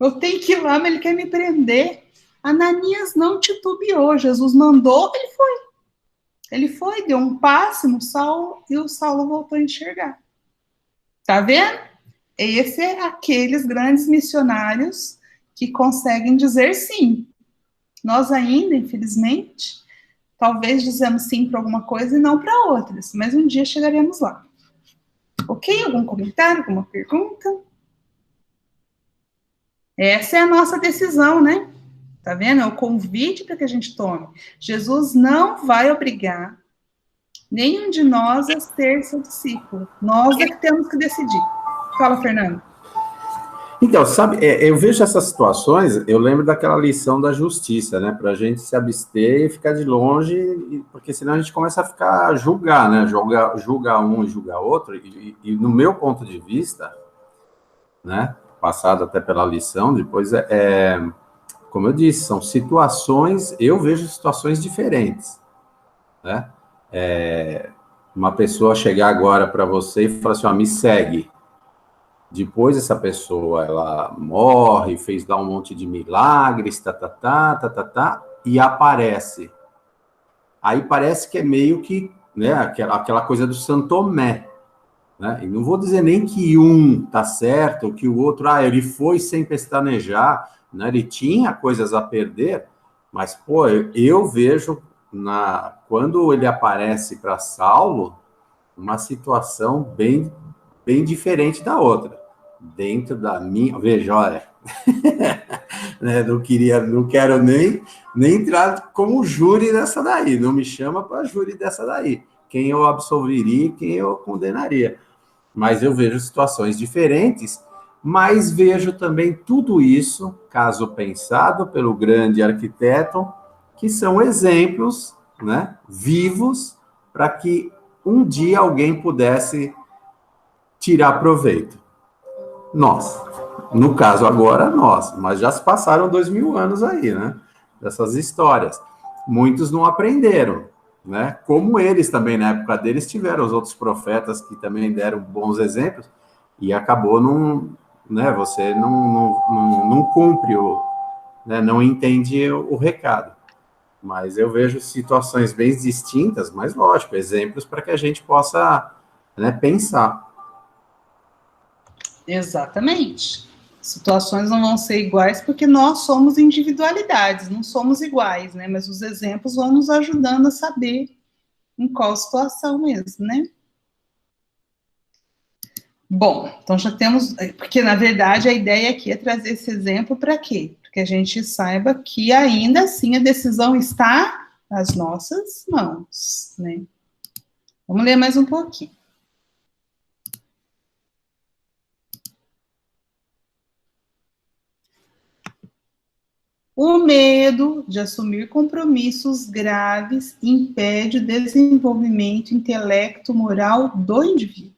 Speaker 1: eu tenho que ir lá, mas ele quer me prender. Ananias não titubeou. Jesus mandou, ele foi, deu um passe no Saulo e o Saulo voltou a enxergar. Tá vendo? Esse é aqueles grandes missionários que conseguem dizer sim. Nós ainda, infelizmente, talvez dizemos sim para alguma coisa e não para outras, mas um dia chegaremos lá. Ok? Algum comentário, alguma pergunta? Essa é a nossa decisão, né? Tá vendo? É o convite para que a gente tome. Jesus não vai obrigar nenhum de nós a ser seu discípulo. Nós é que temos que decidir. Fala, Fernando.
Speaker 3: Então, sabe, eu vejo essas situações, eu lembro daquela lição da justiça, né? Para a gente se abster e ficar de longe, porque senão a gente começa a ficar julgar, né? Julgar um e julgar outro. E no meu ponto de vista, né? Passado até pela lição, depois como eu disse, são situações, eu vejo situações diferentes, né? Uma pessoa chegar agora para você e falar assim, ó, me segue. Depois essa pessoa, ela morre, fez lá um monte de milagres, e aparece. Aí parece que é meio que, né, aquela coisa do Santo Tomé, né? E não vou dizer nem que um tá certo, ou que o outro, ele foi sem pestanejar, né? Ele tinha coisas a perder, mas, pô, eu vejo, quando ele aparece para Saulo, uma situação bem, bem diferente da outra. Dentro da minha... Veja, olha, né, não quero nem entrar como júri dessa daí, não me chama para júri dessa daí. Quem eu absolveria e quem eu condenaria. Mas eu vejo situações diferentes, mas vejo também tudo isso, caso pensado pelo grande arquiteto, que são exemplos, né, vivos, para que um dia alguém pudesse tirar proveito. Nós. No caso agora, nós. Mas já se passaram 2000 anos aí, né? Dessas histórias. Muitos não aprenderam, né? Como eles também, na época deles, tiveram os outros profetas que também deram bons exemplos e acabou né? Você não cumpre né? Não entende o recado. Mas eu vejo situações bem distintas, mas lógico, exemplos para que a gente possa, né, pensar.
Speaker 1: Exatamente. Situações não vão ser iguais porque nós somos individualidades, não somos iguais, né? Mas os exemplos vão nos ajudando a saber em qual situação mesmo, né? Bom, então já temos, porque na verdade a ideia aqui é trazer esse exemplo para quê? Para que a gente saiba que ainda assim a decisão está nas nossas mãos, né? Vamos ler mais um pouquinho. O medo de assumir compromissos graves impede o desenvolvimento intelecto-moral do indivíduo,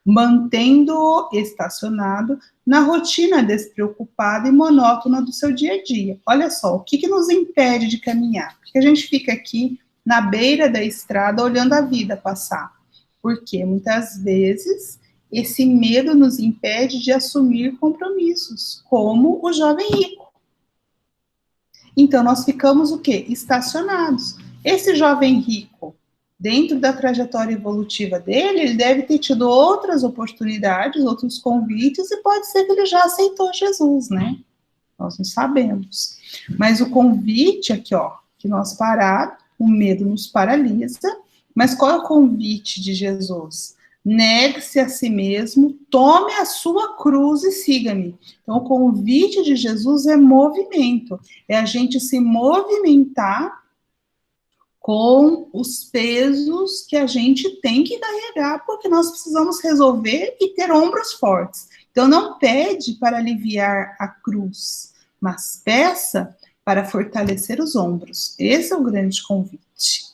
Speaker 1: mantendo-o estacionado na rotina despreocupada e monótona do seu dia a dia. Olha só, o que nos impede de caminhar? Porque a gente fica aqui na beira da estrada olhando a vida passar. Porque muitas vezes esse medo nos impede de assumir compromissos, como o jovem rico. Então, nós ficamos o quê? Estacionados. Esse jovem rico, dentro da trajetória evolutiva dele, ele deve ter tido outras oportunidades, outros convites, e pode ser que ele já aceitou Jesus, né? Nós não sabemos. Mas o convite aqui, ó, que nós paramos, o medo nos paralisa, mas qual é o convite de Jesus? Negue-se a si mesmo, tome a sua cruz e siga-me. Então, o convite de Jesus é movimento, é a gente se movimentar com os pesos que a gente tem que carregar, porque nós precisamos resolver e ter ombros fortes. Então, não pede para aliviar a cruz, mas peça para fortalecer os ombros. Esse é o grande convite.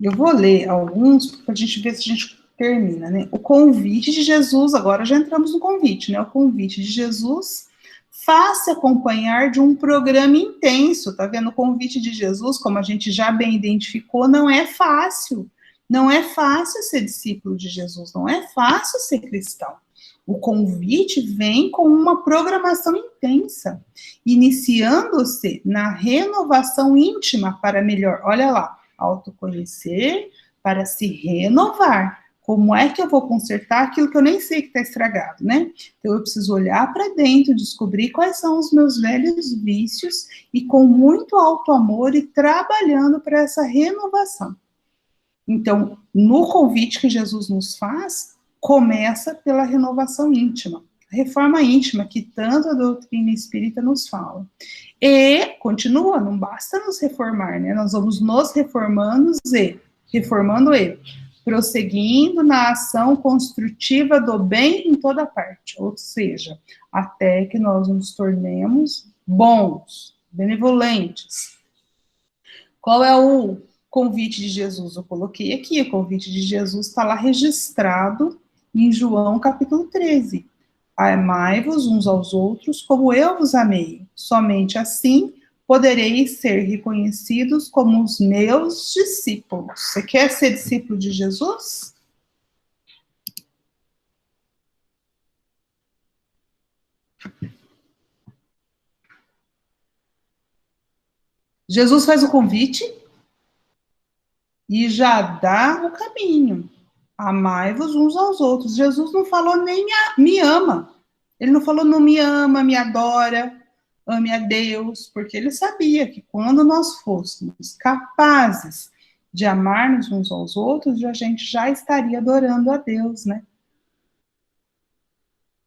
Speaker 1: Eu vou ler alguns, para a gente ver se a gente termina, né? O convite de Jesus, agora já entramos no convite, né? O convite de Jesus, faça acompanhar de um programa intenso, tá vendo? O convite de Jesus, como a gente já bem identificou, não é fácil. Não é fácil ser discípulo de Jesus, não é fácil ser cristão. O convite vem com uma programação intensa, iniciando-se na renovação íntima para melhor, olha lá, autoconhecer para se renovar Como é que eu vou consertar aquilo que eu nem sei que está estragado, né? Então, eu preciso olhar para dentro, descobrir quais são os meus velhos vícios e com muito alto amor e trabalhando para essa renovação. Então, no convite que Jesus nos faz, começa pela renovação íntima, a reforma íntima que tanto a doutrina espírita nos fala. E continua, não basta nos reformar, né? Nós vamos nos reformando e prosseguindo na ação construtiva do bem em toda parte, ou seja, até que nós nos tornemos bons, benevolentes. Qual é o convite de Jesus? Eu coloquei aqui, o convite de Jesus está lá registrado em João capítulo 13. Amai-vos uns aos outros como eu vos amei. Somente assim podereis ser reconhecidos como os meus discípulos. Você quer ser discípulo de Jesus? Jesus faz o convite e já dá o caminho. Amai-vos uns aos outros. Jesus não falou nem me ama. Ele não falou não me ama, me adora, ame a Deus, porque ele sabia que quando nós fôssemos capazes de amar-nos uns aos outros, a gente já estaria adorando a Deus, né?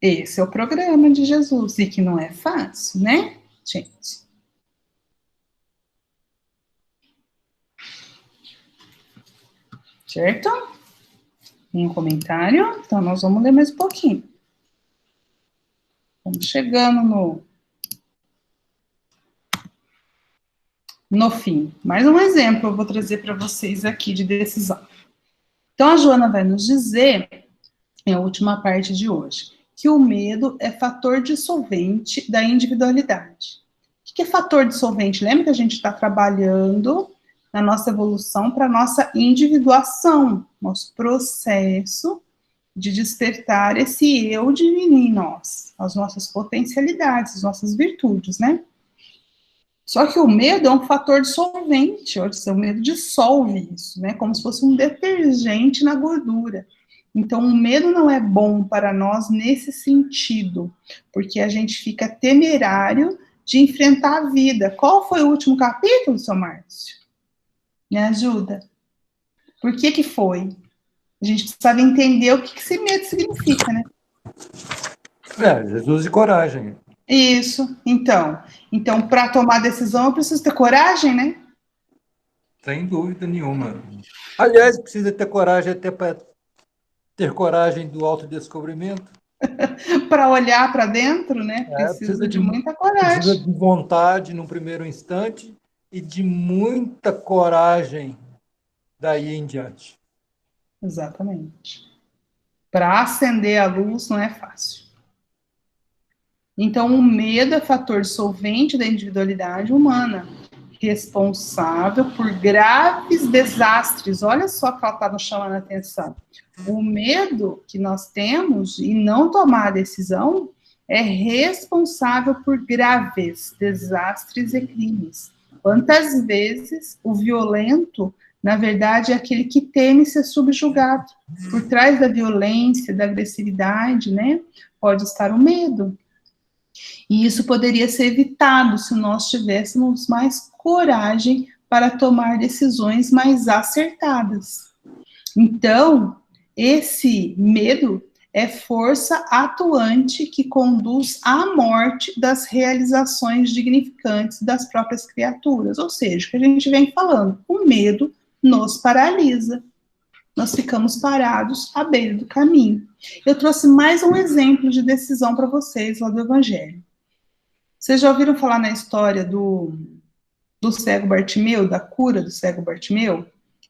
Speaker 1: Esse é o programa de Jesus, e que não é fácil, né, gente? Certo? Um comentário? Então, nós vamos ler mais um pouquinho. Estamos chegando no fim. Mais um exemplo eu vou trazer para vocês aqui de decisão. Então, a Joana vai nos dizer, em a última parte de hoje, que o medo é fator dissolvente da individualidade. O que é fator dissolvente? Lembra que a gente está trabalhando na nossa evolução para a nossa individuação, nosso processo de despertar esse eu divino em nós, as nossas potencialidades, as nossas virtudes, né? Só que o medo é um fator dissolvente, o medo dissolve isso, né? Como se fosse um detergente na gordura. Então, o medo não é bom para nós nesse sentido, porque a gente fica temerário de enfrentar a vida. Qual foi o último capítulo, seu Márcio? Me ajuda. Por que foi? A gente precisava entender o que esse medo significa, né?
Speaker 5: Jesus e coragem.
Speaker 1: Isso. Então para tomar decisão, eu preciso ter coragem, né?
Speaker 5: Sem dúvida nenhuma. Aliás, precisa ter coragem até para ter coragem do autodescobrimento.
Speaker 1: Para olhar para dentro, né? Precisa de muita coragem.
Speaker 5: Precisa de vontade num primeiro instante e de muita coragem daí em diante.
Speaker 1: Exatamente. Para acender a luz não é fácil. Então, o medo é fator dissolvente da individualidade humana, responsável por graves desastres. Olha só que ela está nos chamando a atenção. O medo que nós temos em não tomar a decisão é responsável por graves desastres e crimes. Quantas vezes o violento, na verdade, é aquele que teme ser subjugado. Por trás da violência, da agressividade, né, pode estar o medo. E isso poderia ser evitado se nós tivéssemos mais coragem para tomar decisões mais acertadas. Então, esse medo é força atuante que conduz à morte das realizações dignificantes das próprias criaturas. Ou seja, o que a gente vem falando, o medo nos paralisa. Nós ficamos parados à beira do caminho. Eu trouxe mais um exemplo de decisão para vocês lá do Evangelho. Vocês já ouviram falar na história do cego Bartimeu, da cura do cego Bartimeu?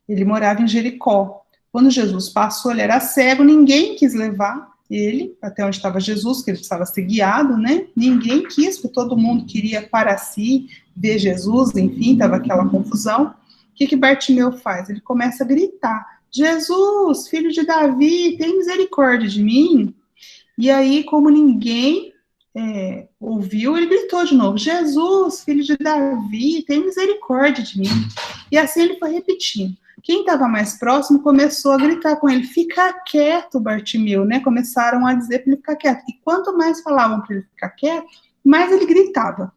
Speaker 1: Ele morava em Jericó. Quando Jesus passou, ele era cego, ninguém quis levar ele até onde estava Jesus, que ele precisava ser guiado, né? Ninguém quis, porque todo mundo queria para si ver Jesus, enfim, estava aquela confusão. O que Bartimeu faz? Ele começa a gritar: Jesus, filho de Davi, tem misericórdia de mim. E aí, como ninguém ouviu, ele gritou de novo: Jesus, filho de Davi, tem misericórdia de mim. E assim ele foi repetindo: Quem estava mais próximo começou a gritar com ele, fica quieto, Bartimeu, né? Começaram a dizer para ele ficar quieto. E quanto mais falavam para ele ficar quieto, mais ele gritava.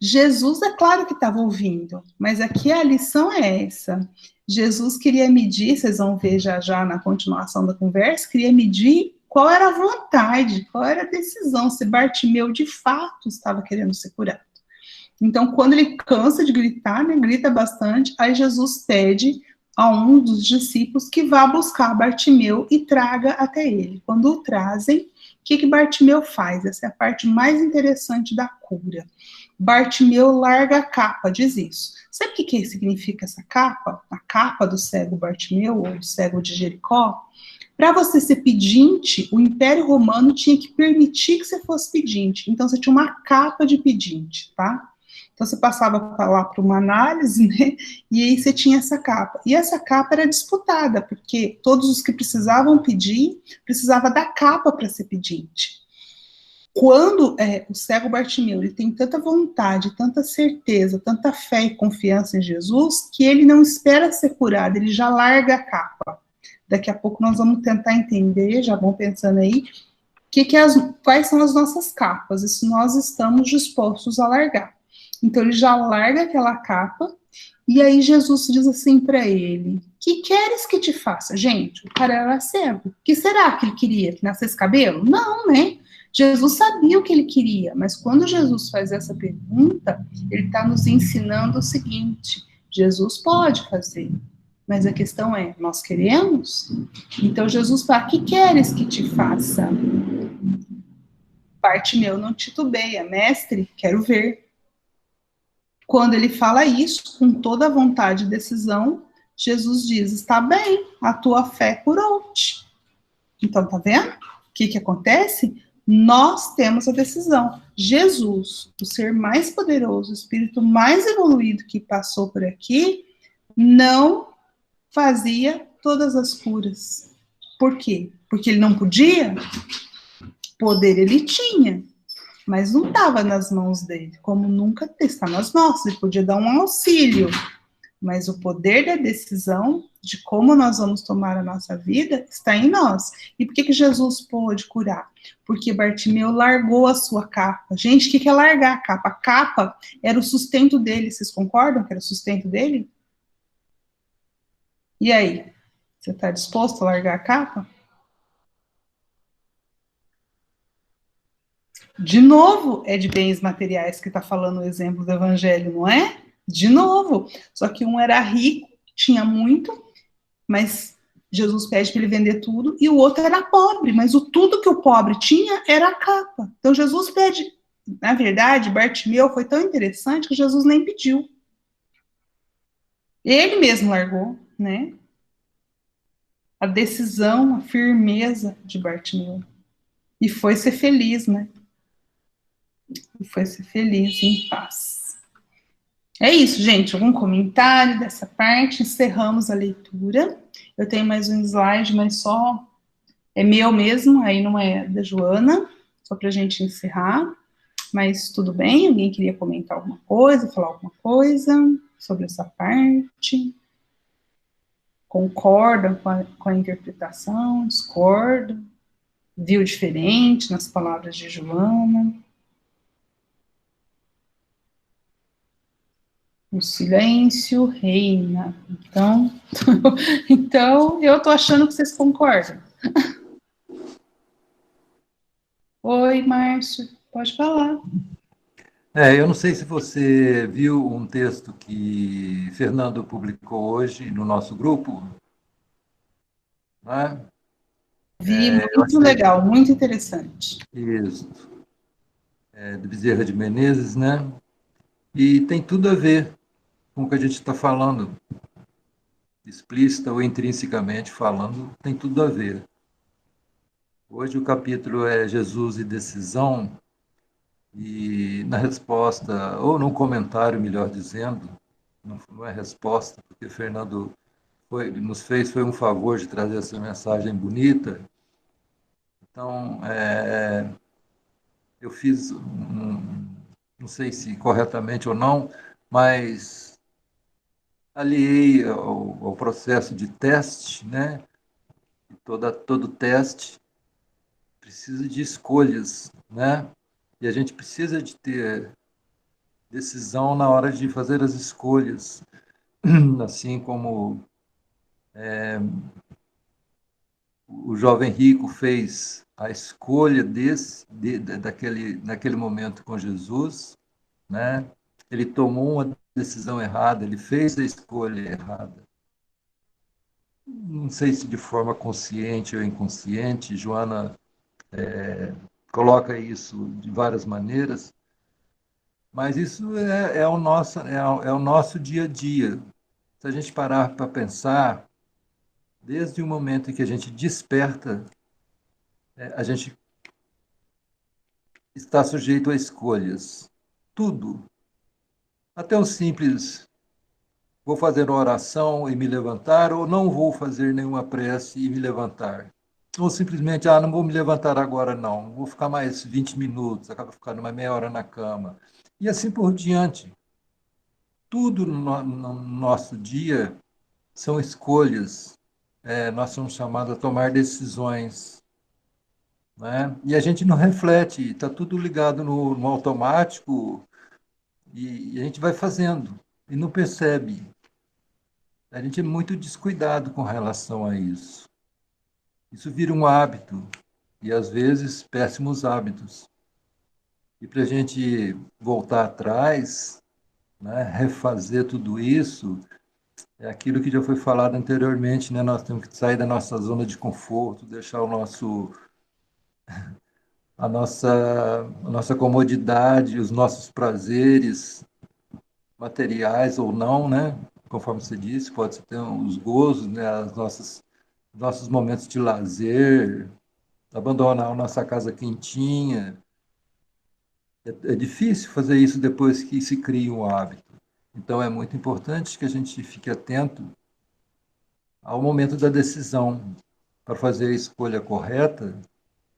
Speaker 1: Jesus, é claro que estava ouvindo, mas aqui a lição é essa. Jesus queria medir, vocês vão ver já já na continuação da conversa, queria medir qual era a vontade, qual era a decisão, se Bartimeu de fato estava querendo ser curado. Então, quando ele cansa de gritar, né, grita bastante, aí Jesus pede a um dos discípulos que vá buscar Bartimeu e traga até ele. Quando o trazem, o que Bartimeu faz? Essa é a parte mais interessante da cura. Bartimeu larga a capa, diz isso. Sabe o que significa essa capa? A capa do cego Bartimeu, ou do cego de Jericó? Para você ser pedinte, o Império Romano tinha que permitir que você fosse pedinte. Então, você tinha uma capa de pedinte, tá? Então, você passava lá para uma análise, né? E aí você tinha essa capa. E essa capa era disputada, porque todos os que precisavam pedir, precisava da capa para ser pedinte. Quando o cego Bartimeu ele tem tanta vontade, tanta certeza, tanta fé e confiança em Jesus, que ele não espera ser curado, ele já larga a capa. Daqui a pouco nós vamos tentar entender, já vão pensando aí, quais são as nossas capas, e se nós estamos dispostos a largar. Então ele já larga aquela capa, e aí Jesus diz assim para ele, que queres que te faça? Gente, o cara era cego, o que será que ele queria? Que nascesse cabelo? Não, né? Jesus sabia o que ele queria, mas quando Jesus faz essa pergunta, ele está nos ensinando o seguinte, Jesus pode fazer, mas a questão é, nós queremos? Então Jesus fala, que queres que te faça? Bartimeu não titubeia, mestre, quero ver. Quando ele fala isso, com toda a vontade e decisão, Jesus diz, está bem, a tua fé curou-te. Então, tá vendo? O que acontece? Nós temos a decisão. Jesus, o ser mais poderoso, o espírito mais evoluído que passou por aqui, não fazia todas as curas. Por quê? Porque ele não podia? Poder ele tinha, mas não estava nas mãos dele, como nunca está nas nossas. Ele podia dar um auxílio, mas o poder da decisão de como nós vamos tomar a nossa vida está em nós. E por que Jesus pôde curar? Porque Bartimeu largou a sua capa. Gente, o que é largar a capa? A capa era o sustento dele. Vocês concordam que era o sustento dele? E aí? Você está disposto a largar a capa? De novo, é de bens materiais que está falando o exemplo do evangelho, não é? De novo. Só que um era rico, tinha muito, mas Jesus pede para ele vender tudo, e o outro era pobre, mas o tudo que o pobre tinha era a capa. Então Jesus pede, na verdade, Bartimeu foi tão interessante que Jesus nem pediu. Ele mesmo largou, né? A decisão, a firmeza de Bartimeu. E foi ser feliz, né? E foi ser feliz, em paz. É isso, gente. Algum comentário dessa parte? Encerramos a leitura. Eu tenho mais um slide, mas só é meu mesmo, aí não é da Joana, só para a gente encerrar. Mas tudo bem? Alguém queria comentar alguma coisa, falar alguma coisa sobre essa parte? Concordam com a interpretação? Discordam? Viu diferente nas palavras de Joana? O silêncio reina. Então eu tô achando que vocês concordam. Oi, Márcio, pode falar.
Speaker 5: Eu não sei se você viu um texto que Fernando publicou hoje no nosso grupo, né?
Speaker 1: Vi, muito legal, muito interessante.
Speaker 5: Isso. Do Bezerra de Menezes, né? E tem tudo a ver com o que a gente está falando, explícita ou intrinsecamente falando, tem tudo a ver. Hoje o capítulo é Jesus e Decisão, e na resposta, ou no comentário, melhor dizendo, não é resposta, porque Fernando nos fez um favor de trazer essa mensagem bonita. Então, eu fiz, não sei se corretamente ou não, mas aliei ao processo de teste, né? E todo teste precisa de escolhas, né? E a gente precisa de ter decisão na hora de fazer as escolhas, assim como o jovem rico fez a escolha daquele momento com Jesus, né? Ele tomou uma decisão errada, ele fez a escolha errada. Não sei se de forma consciente ou inconsciente, Joana coloca isso de várias maneiras, mas isso é o nosso dia a dia. Se a gente parar para pensar, desde o momento em que a gente desperta, a gente está sujeito a escolhas. Tudo. Até o simples, vou fazer uma oração e me levantar, ou não vou fazer nenhuma prece e me levantar. Ou simplesmente, não vou me levantar agora, não. Vou ficar mais 20 minutos, acaba ficando uma meia hora na cama. E assim por diante. Tudo no nosso dia são escolhas. Nós somos chamados a tomar decisões, né? E a gente não reflete, está tudo ligado no automático e a gente vai fazendo e não percebe. A gente é muito descuidado com relação a isso. Isso vira um hábito e, às vezes, péssimos hábitos. E para a gente voltar atrás, né, refazer tudo isso, é aquilo que já foi falado anteriormente, né? Nós temos que sair da nossa zona de conforto, deixar a nossa comodidade, os nossos prazeres materiais ou não, né? Conforme você disse, pode ter os gozos, né? Nossos momentos de lazer, abandonar a nossa casa quentinha. É difícil fazer isso depois que se cria um hábito. Então, é muito importante que a gente fique atento ao momento da decisão para fazer a escolha correta.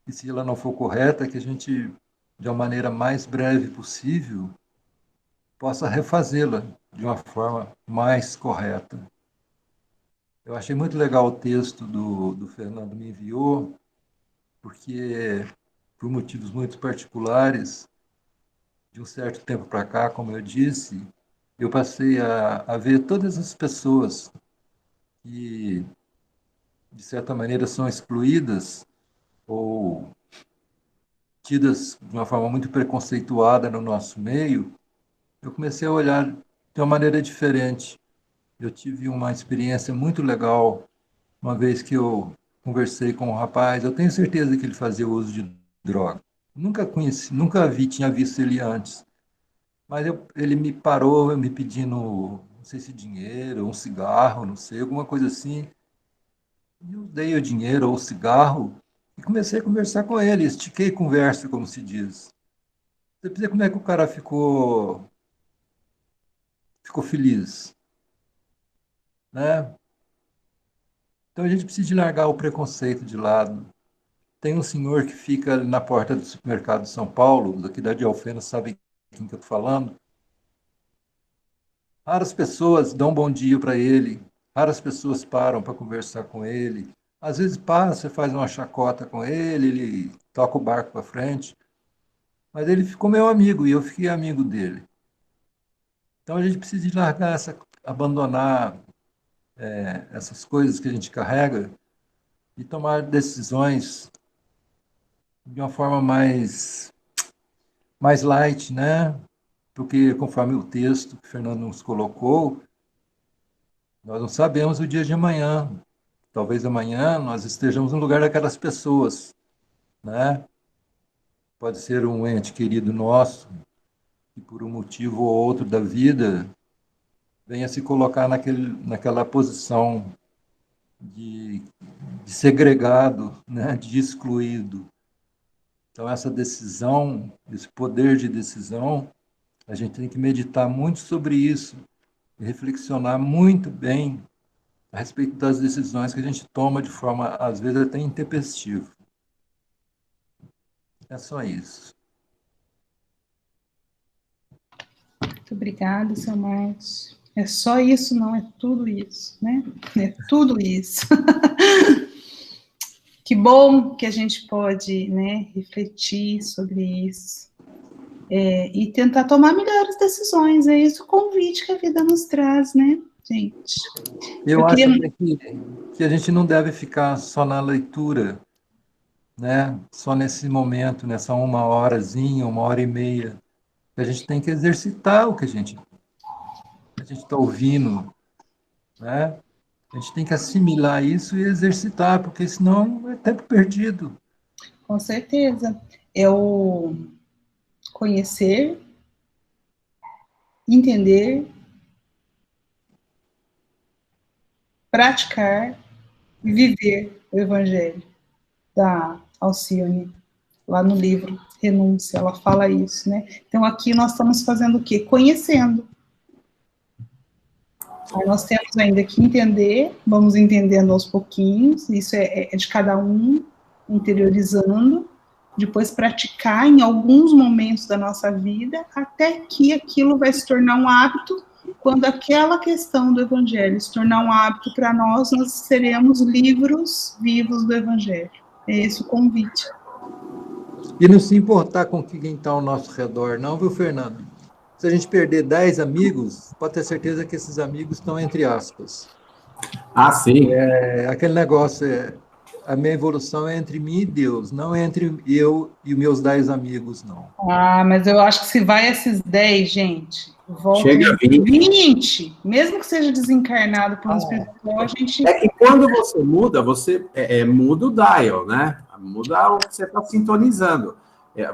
Speaker 5: E se ela não for correta, que a gente, de uma maneira mais breve possível, possa refazê-la de uma forma mais correta. Eu achei muito legal o texto do Fernando me enviou, porque, por motivos muito particulares, de um certo tempo para cá, como eu disse, eu passei a ver todas as pessoas que, de certa maneira, são excluídas ou tidas de uma forma muito preconceituada no nosso meio. Eu comecei a olhar de uma maneira diferente. Eu tive uma experiência muito legal uma vez que eu conversei com um rapaz. Eu tenho certeza que ele fazia uso de droga. Nunca conheci, nunca vi, tinha visto ele antes. Mas ele me parou me pedindo, não sei se dinheiro, um cigarro, não sei, alguma coisa assim. E eu dei o dinheiro ou o cigarro e comecei a conversar com ele. Estiquei conversa, como se diz. Você precisa como é que o cara ficou feliz, né? Então a gente precisa de largar o preconceito de lado. Tem um senhor que fica ali na porta do supermercado de São Paulo, daqui de Alfena, sabe quem que eu estou falando? Raras pessoas dão um bom dia para ele, raras pessoas param para conversar com ele. Às vezes passa, faz uma chacota com ele toca o barco para frente, mas ele ficou meu amigo e eu fiquei amigo dele. Então a gente precisa de largar abandonar essas coisas que a gente carrega e tomar decisões de uma forma mais light, né? Porque, conforme o texto que o Fernando nos colocou, nós não sabemos o dia de amanhã. Talvez amanhã nós estejamos no lugar daquelas pessoas, né? Pode ser um ente querido nosso que, por um motivo ou outro da vida, venha se colocar naquela posição de, de segregado, né? De excluído. Então, essa decisão, esse poder de decisão, a gente tem que meditar muito sobre isso e reflexionar muito bem a respeito das decisões que a gente toma de forma, às vezes, até intempestiva. É só isso.
Speaker 1: Muito obrigada, seu Marcos. É só isso, não, é tudo isso, né? É tudo isso. Que bom que a gente pode, né, refletir sobre isso. E tentar tomar melhores decisões. É esse o convite que a vida nos traz, né, gente?
Speaker 5: Eu acho até que a gente não deve ficar só na leitura, né? Só nesse momento, nessa 1 horazinha, 1 hora e meia. A gente tem que exercitar o que a gente está ouvindo, né? A gente tem que assimilar isso e exercitar, porque senão é tempo perdido.
Speaker 1: Com certeza. É o conhecer, entender, praticar e viver o Evangelho da Alcione, lá no livro Renúncia, ela fala isso, né? Então, aqui nós estamos fazendo o quê? Conhecendo. Aí nós temos ainda que entender, vamos entendendo aos pouquinhos, isso é de cada um, interiorizando, depois praticar em alguns momentos da nossa vida, até que aquilo vai se tornar um hábito. Quando aquela questão do Evangelho se tornar um hábito para nós, nós seremos livros vivos do Evangelho. É esse o convite.
Speaker 5: E não se importar com quem está ao nosso redor, não, viu, Fernando? Se a gente perder 10 amigos, pode ter certeza que esses amigos estão entre aspas.
Speaker 3: Ah, sim.
Speaker 5: Aquele negócio, a minha evolução é entre mim e Deus, não entre eu e meus 10 amigos, não.
Speaker 1: Ah, mas eu acho que se vai esses 10, gente, volta
Speaker 3: Chega a
Speaker 1: 20, mesmo que seja desencarnado por um espiritual, a gente...
Speaker 3: É que quando você muda, você muda o dial, né? Muda o que você está sintonizando.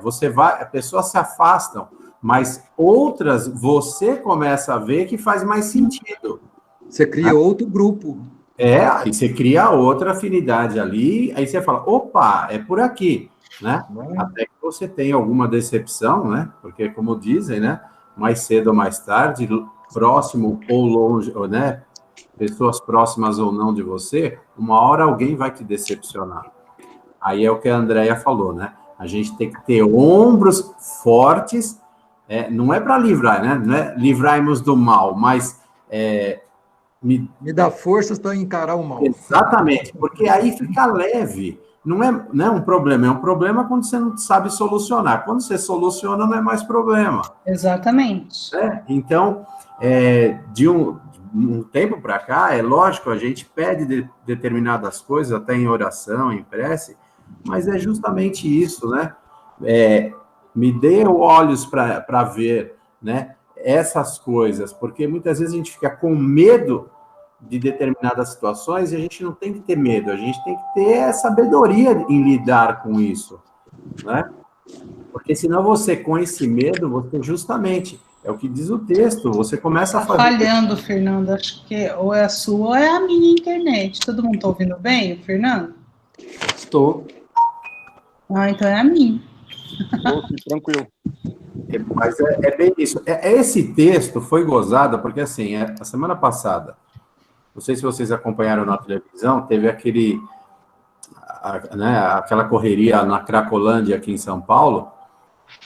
Speaker 3: Você vai, as pessoas se afastam, mas outras você começa a ver que faz mais sentido.
Speaker 5: Você cria outro grupo.
Speaker 3: Aí você cria outra afinidade ali, aí você fala, opa, é por aqui, né? Até que você tem alguma decepção, né? Porque, como dizem, né? Mais cedo ou mais tarde, próximo ou longe, né? Pessoas próximas ou não de você, uma hora alguém vai te decepcionar. Aí é o que a Andrea falou, né? A gente tem que ter ombros fortes, não é para livrar, né? Não é livrarmos do mal, mas
Speaker 5: me dá forças para encarar o mal.
Speaker 3: Exatamente, porque aí fica leve. Não é um problema, é um problema quando você não sabe solucionar. Quando você soluciona, não é mais problema.
Speaker 1: Exatamente.
Speaker 3: Então, de um tempo para cá, é lógico, a gente pede determinadas coisas, até em oração, em prece, mas é justamente isso, né? Me dê olhos para ver, né, essas coisas, porque muitas vezes a gente fica com medo de determinadas situações e a gente não tem que ter medo, a gente tem que ter sabedoria em lidar com isso, né? Porque senão você, com esse medo, você justamente, é o que diz o texto, você começa a fazer...
Speaker 1: Falhando, Fernando, acho que ou é a sua ou é a minha internet. Todo mundo está ouvindo bem, Fernando?
Speaker 5: Estou.
Speaker 1: Ah, então é a minha.
Speaker 2: Tranquilo.
Speaker 3: Mas é bem isso. Esse texto foi gozado, porque assim, a semana passada, não sei se vocês acompanharam na televisão, teve aquela correria na Cracolândia aqui em São Paulo,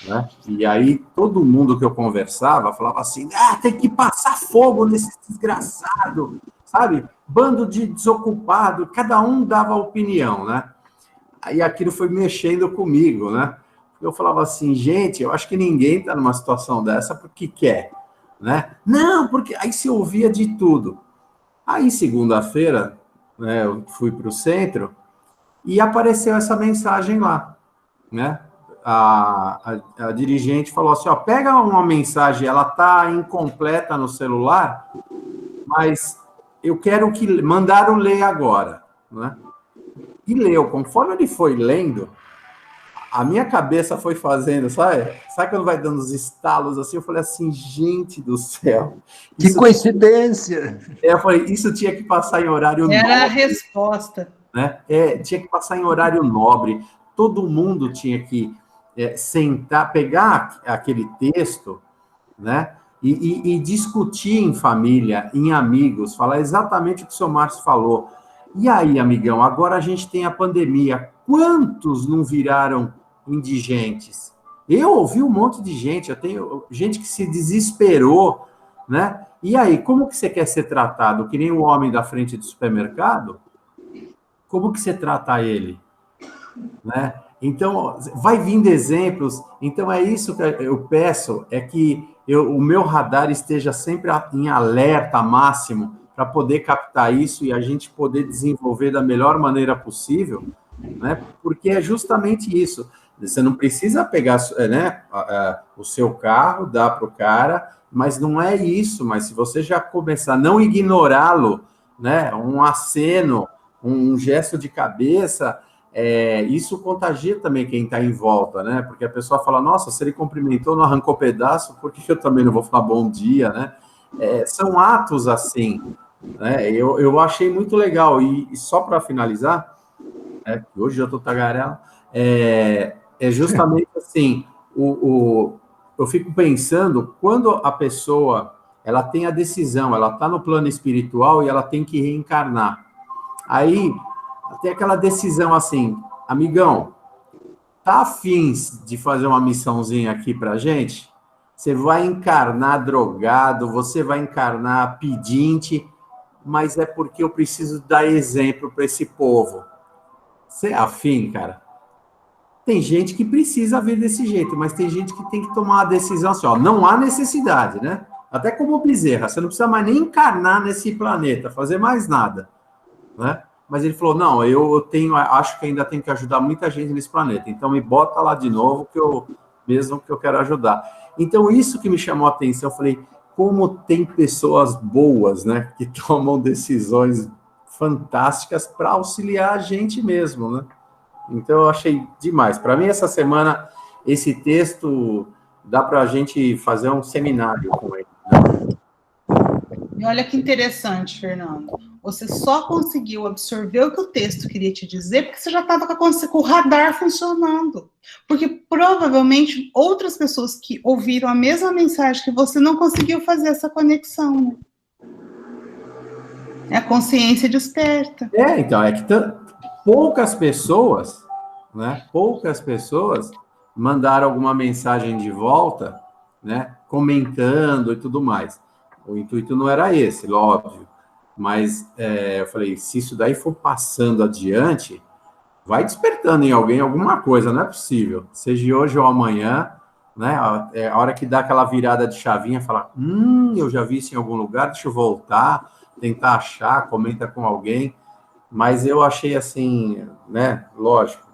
Speaker 3: né? E aí todo mundo que eu conversava falava assim, tem que passar fogo nesse desgraçado, sabe? Bando de desocupado, cada um dava opinião, né? Aí aquilo foi mexendo comigo, né? Eu falava assim, gente, eu acho que ninguém está numa situação dessa porque quer, né? Não, porque aí se ouvia de tudo. Aí, segunda-feira, né, eu fui para o centro e apareceu essa mensagem lá, né? A dirigente falou assim, pega uma mensagem, ela está incompleta no celular, mas eu quero que mandaram ler agora, né? E leu, conforme ele foi lendo, a minha cabeça foi fazendo, sabe quando vai dando os estalos assim? Eu falei assim, gente do céu.
Speaker 5: Que coincidência!
Speaker 3: Eu falei, isso tinha que passar em horário nobre.
Speaker 1: Era a resposta.
Speaker 3: Né? Tinha que passar em horário nobre. Todo mundo tinha que sentar, pegar aquele texto, né? E discutir em família, em amigos, falar exatamente o que o seu Márcio falou. E aí, amigão, agora a gente tem a pandemia. Quantos não viraram indigentes? Eu ouvi um monte de gente, eu tenho gente que se desesperou, né? E aí, como que você quer ser tratado? Que nem o homem da frente do supermercado? Como que você trata ele? Né? Então, vai vindo exemplos. Então, é isso que eu peço, é que o meu radar esteja sempre em alerta máximo para poder captar isso e a gente poder desenvolver da melhor maneira possível, né? Porque é justamente isso. Você não precisa pegar, né, o seu carro, dar para o cara, mas não é isso. Mas se você já começar a não ignorá-lo, né, um aceno, um gesto de cabeça, isso contagia também quem está em volta, né? Porque a pessoa fala, nossa, se ele cumprimentou, não arrancou pedaço, por que eu também não vou falar bom dia, né? São atos assim, né? Eu achei muito legal. E só para finalizar, hoje eu estou tagarela, é justamente assim, eu fico pensando, quando a pessoa ela tem a decisão, ela está no plano espiritual e ela tem que reencarnar. Aí tem aquela decisão assim, amigão, tá afim de fazer uma missãozinha aqui pra gente? Você vai encarnar drogado, você vai encarnar pedinte, mas é porque eu preciso dar exemplo para esse povo. Você é afim, cara? Tem gente que precisa vir desse jeito, mas tem gente que tem que tomar uma decisão assim, ó, não há necessidade, né? Até como Bezerra, você não precisa mais nem encarnar nesse planeta, fazer mais nada, né? Mas ele falou, não, acho que ainda tenho que ajudar muita gente nesse planeta, então me bota lá de novo, mesmo que eu quero ajudar. Então, isso que me chamou a atenção, eu falei, como tem pessoas boas, né, que tomam decisões fantásticas para auxiliar a gente mesmo, né? Então, eu achei demais. Para mim, essa semana, esse texto, dá para a gente fazer um seminário com ele.
Speaker 1: E olha que interessante, Fernando. Você só conseguiu absorver o que o texto queria te dizer porque você já estava com o radar funcionando. Porque provavelmente outras pessoas que ouviram a mesma mensagem que você não conseguiu fazer essa conexão, né? É a consciência desperta.
Speaker 3: Então, é que poucas pessoas, né? Poucas pessoas mandaram alguma mensagem de volta, né? Comentando e tudo mais. O intuito não era esse, óbvio. Mas eu falei, se isso daí for passando adiante, vai despertando em alguém alguma coisa, não é possível. Seja hoje ou amanhã, né? A hora que dá aquela virada de chavinha, fala, eu já vi isso em algum lugar, deixa eu voltar, tentar achar, comenta com alguém. Mas eu achei assim, né? Lógico,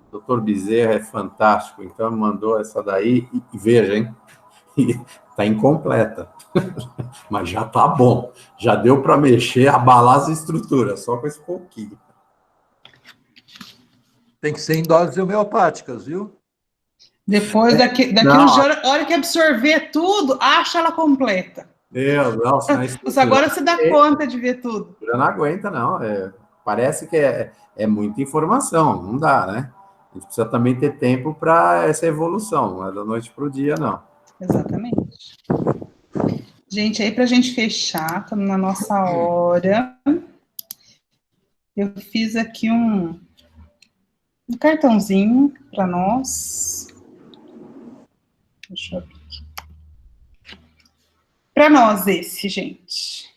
Speaker 3: o doutor Bezerra é fantástico, então mandou essa daí, e veja, hein? Está incompleta, mas já tá bom. Já deu para mexer, abalar as estruturas, só com esse pouquinho.
Speaker 5: Tem que ser em doses homeopáticas, viu?
Speaker 1: Depois, daqui uns dias, a hora que absorver tudo, acha ela completa.
Speaker 3: Nossa,
Speaker 1: agora você dá conta de ver tudo.
Speaker 3: Já não aguenta, não. Parece que é muita informação, não dá, né? A gente precisa também ter tempo para essa evolução, não é da noite para o dia, não.
Speaker 1: Exatamente. Gente, aí para a gente fechar, estamos na nossa hora. Eu fiz aqui um cartãozinho para nós. Deixa eu abrir aqui. Para nós esse, gente.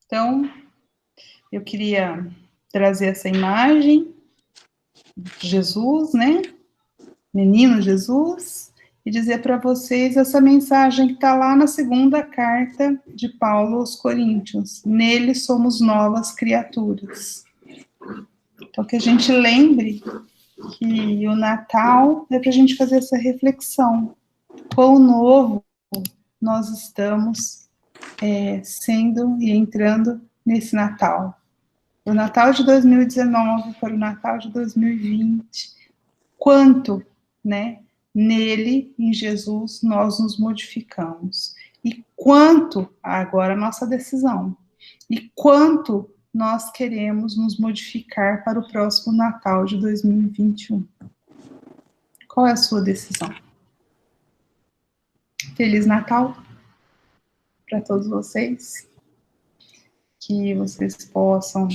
Speaker 1: Então, eu queria trazer essa imagem de Jesus, né? Menino Jesus, e dizer para vocês essa mensagem que está lá na segunda carta de Paulo aos Coríntios. Nele somos novas criaturas. Então, que a gente lembre que o Natal é para a gente fazer essa reflexão. Quão novo nós estamos sendo e entrando nesse Natal. O Natal de 2019 para o Natal de 2020. Quanto, né, nele, em Jesus, nós nos modificamos. E quanto, agora a nossa decisão, e quanto nós queremos nos modificar para o próximo Natal de 2021. Qual é a sua decisão? Feliz Natal para todos vocês. Que vocês possam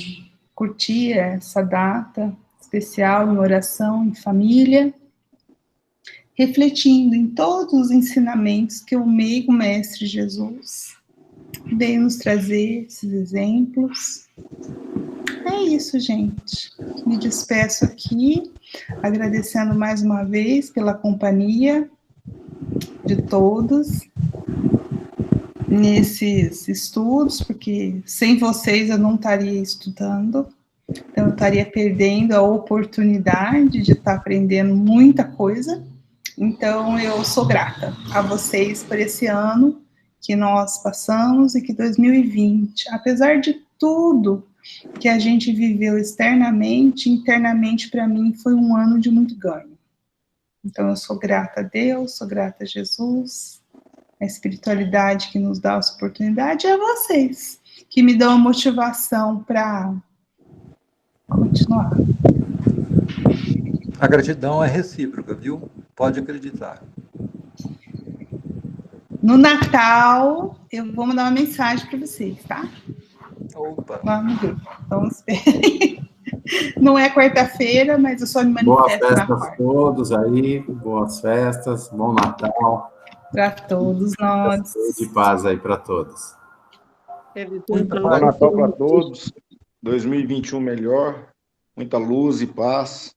Speaker 1: curtir essa data especial em oração, em família. refletindo em todos os ensinamentos que o meigo Mestre Jesus veio nos trazer, esses exemplos. É isso, gente. Me despeço aqui, agradecendo mais uma vez pela companhia de todos nesses estudos, porque sem vocês eu não estaria estudando, então eu estaria perdendo a oportunidade de estar aprendendo muita coisa. Então eu sou grata a vocês por esse ano que nós passamos e que 2020, apesar de tudo que a gente viveu externamente, internamente para mim foi um ano de muito ganho. Então eu sou grata a Deus, sou grata a Jesus, a espiritualidade que nos dá essa oportunidade, e a vocês, que me dão a motivação para continuar.
Speaker 5: A gratidão é recíproca, viu? Pode acreditar.
Speaker 1: No Natal, eu vou mandar uma mensagem para vocês, tá?
Speaker 5: Opa!
Speaker 1: Vamos ver. Vamos ver. Não é quarta-feira, mas eu só me manifesto
Speaker 3: Boas
Speaker 1: na
Speaker 3: festas
Speaker 1: quarta.
Speaker 3: a todos aí, boas festas, bom Natal.
Speaker 1: Para todos nós.
Speaker 3: De paz aí para todos.
Speaker 2: Bom Natal para todos. 2021 melhor. Muita luz e paz.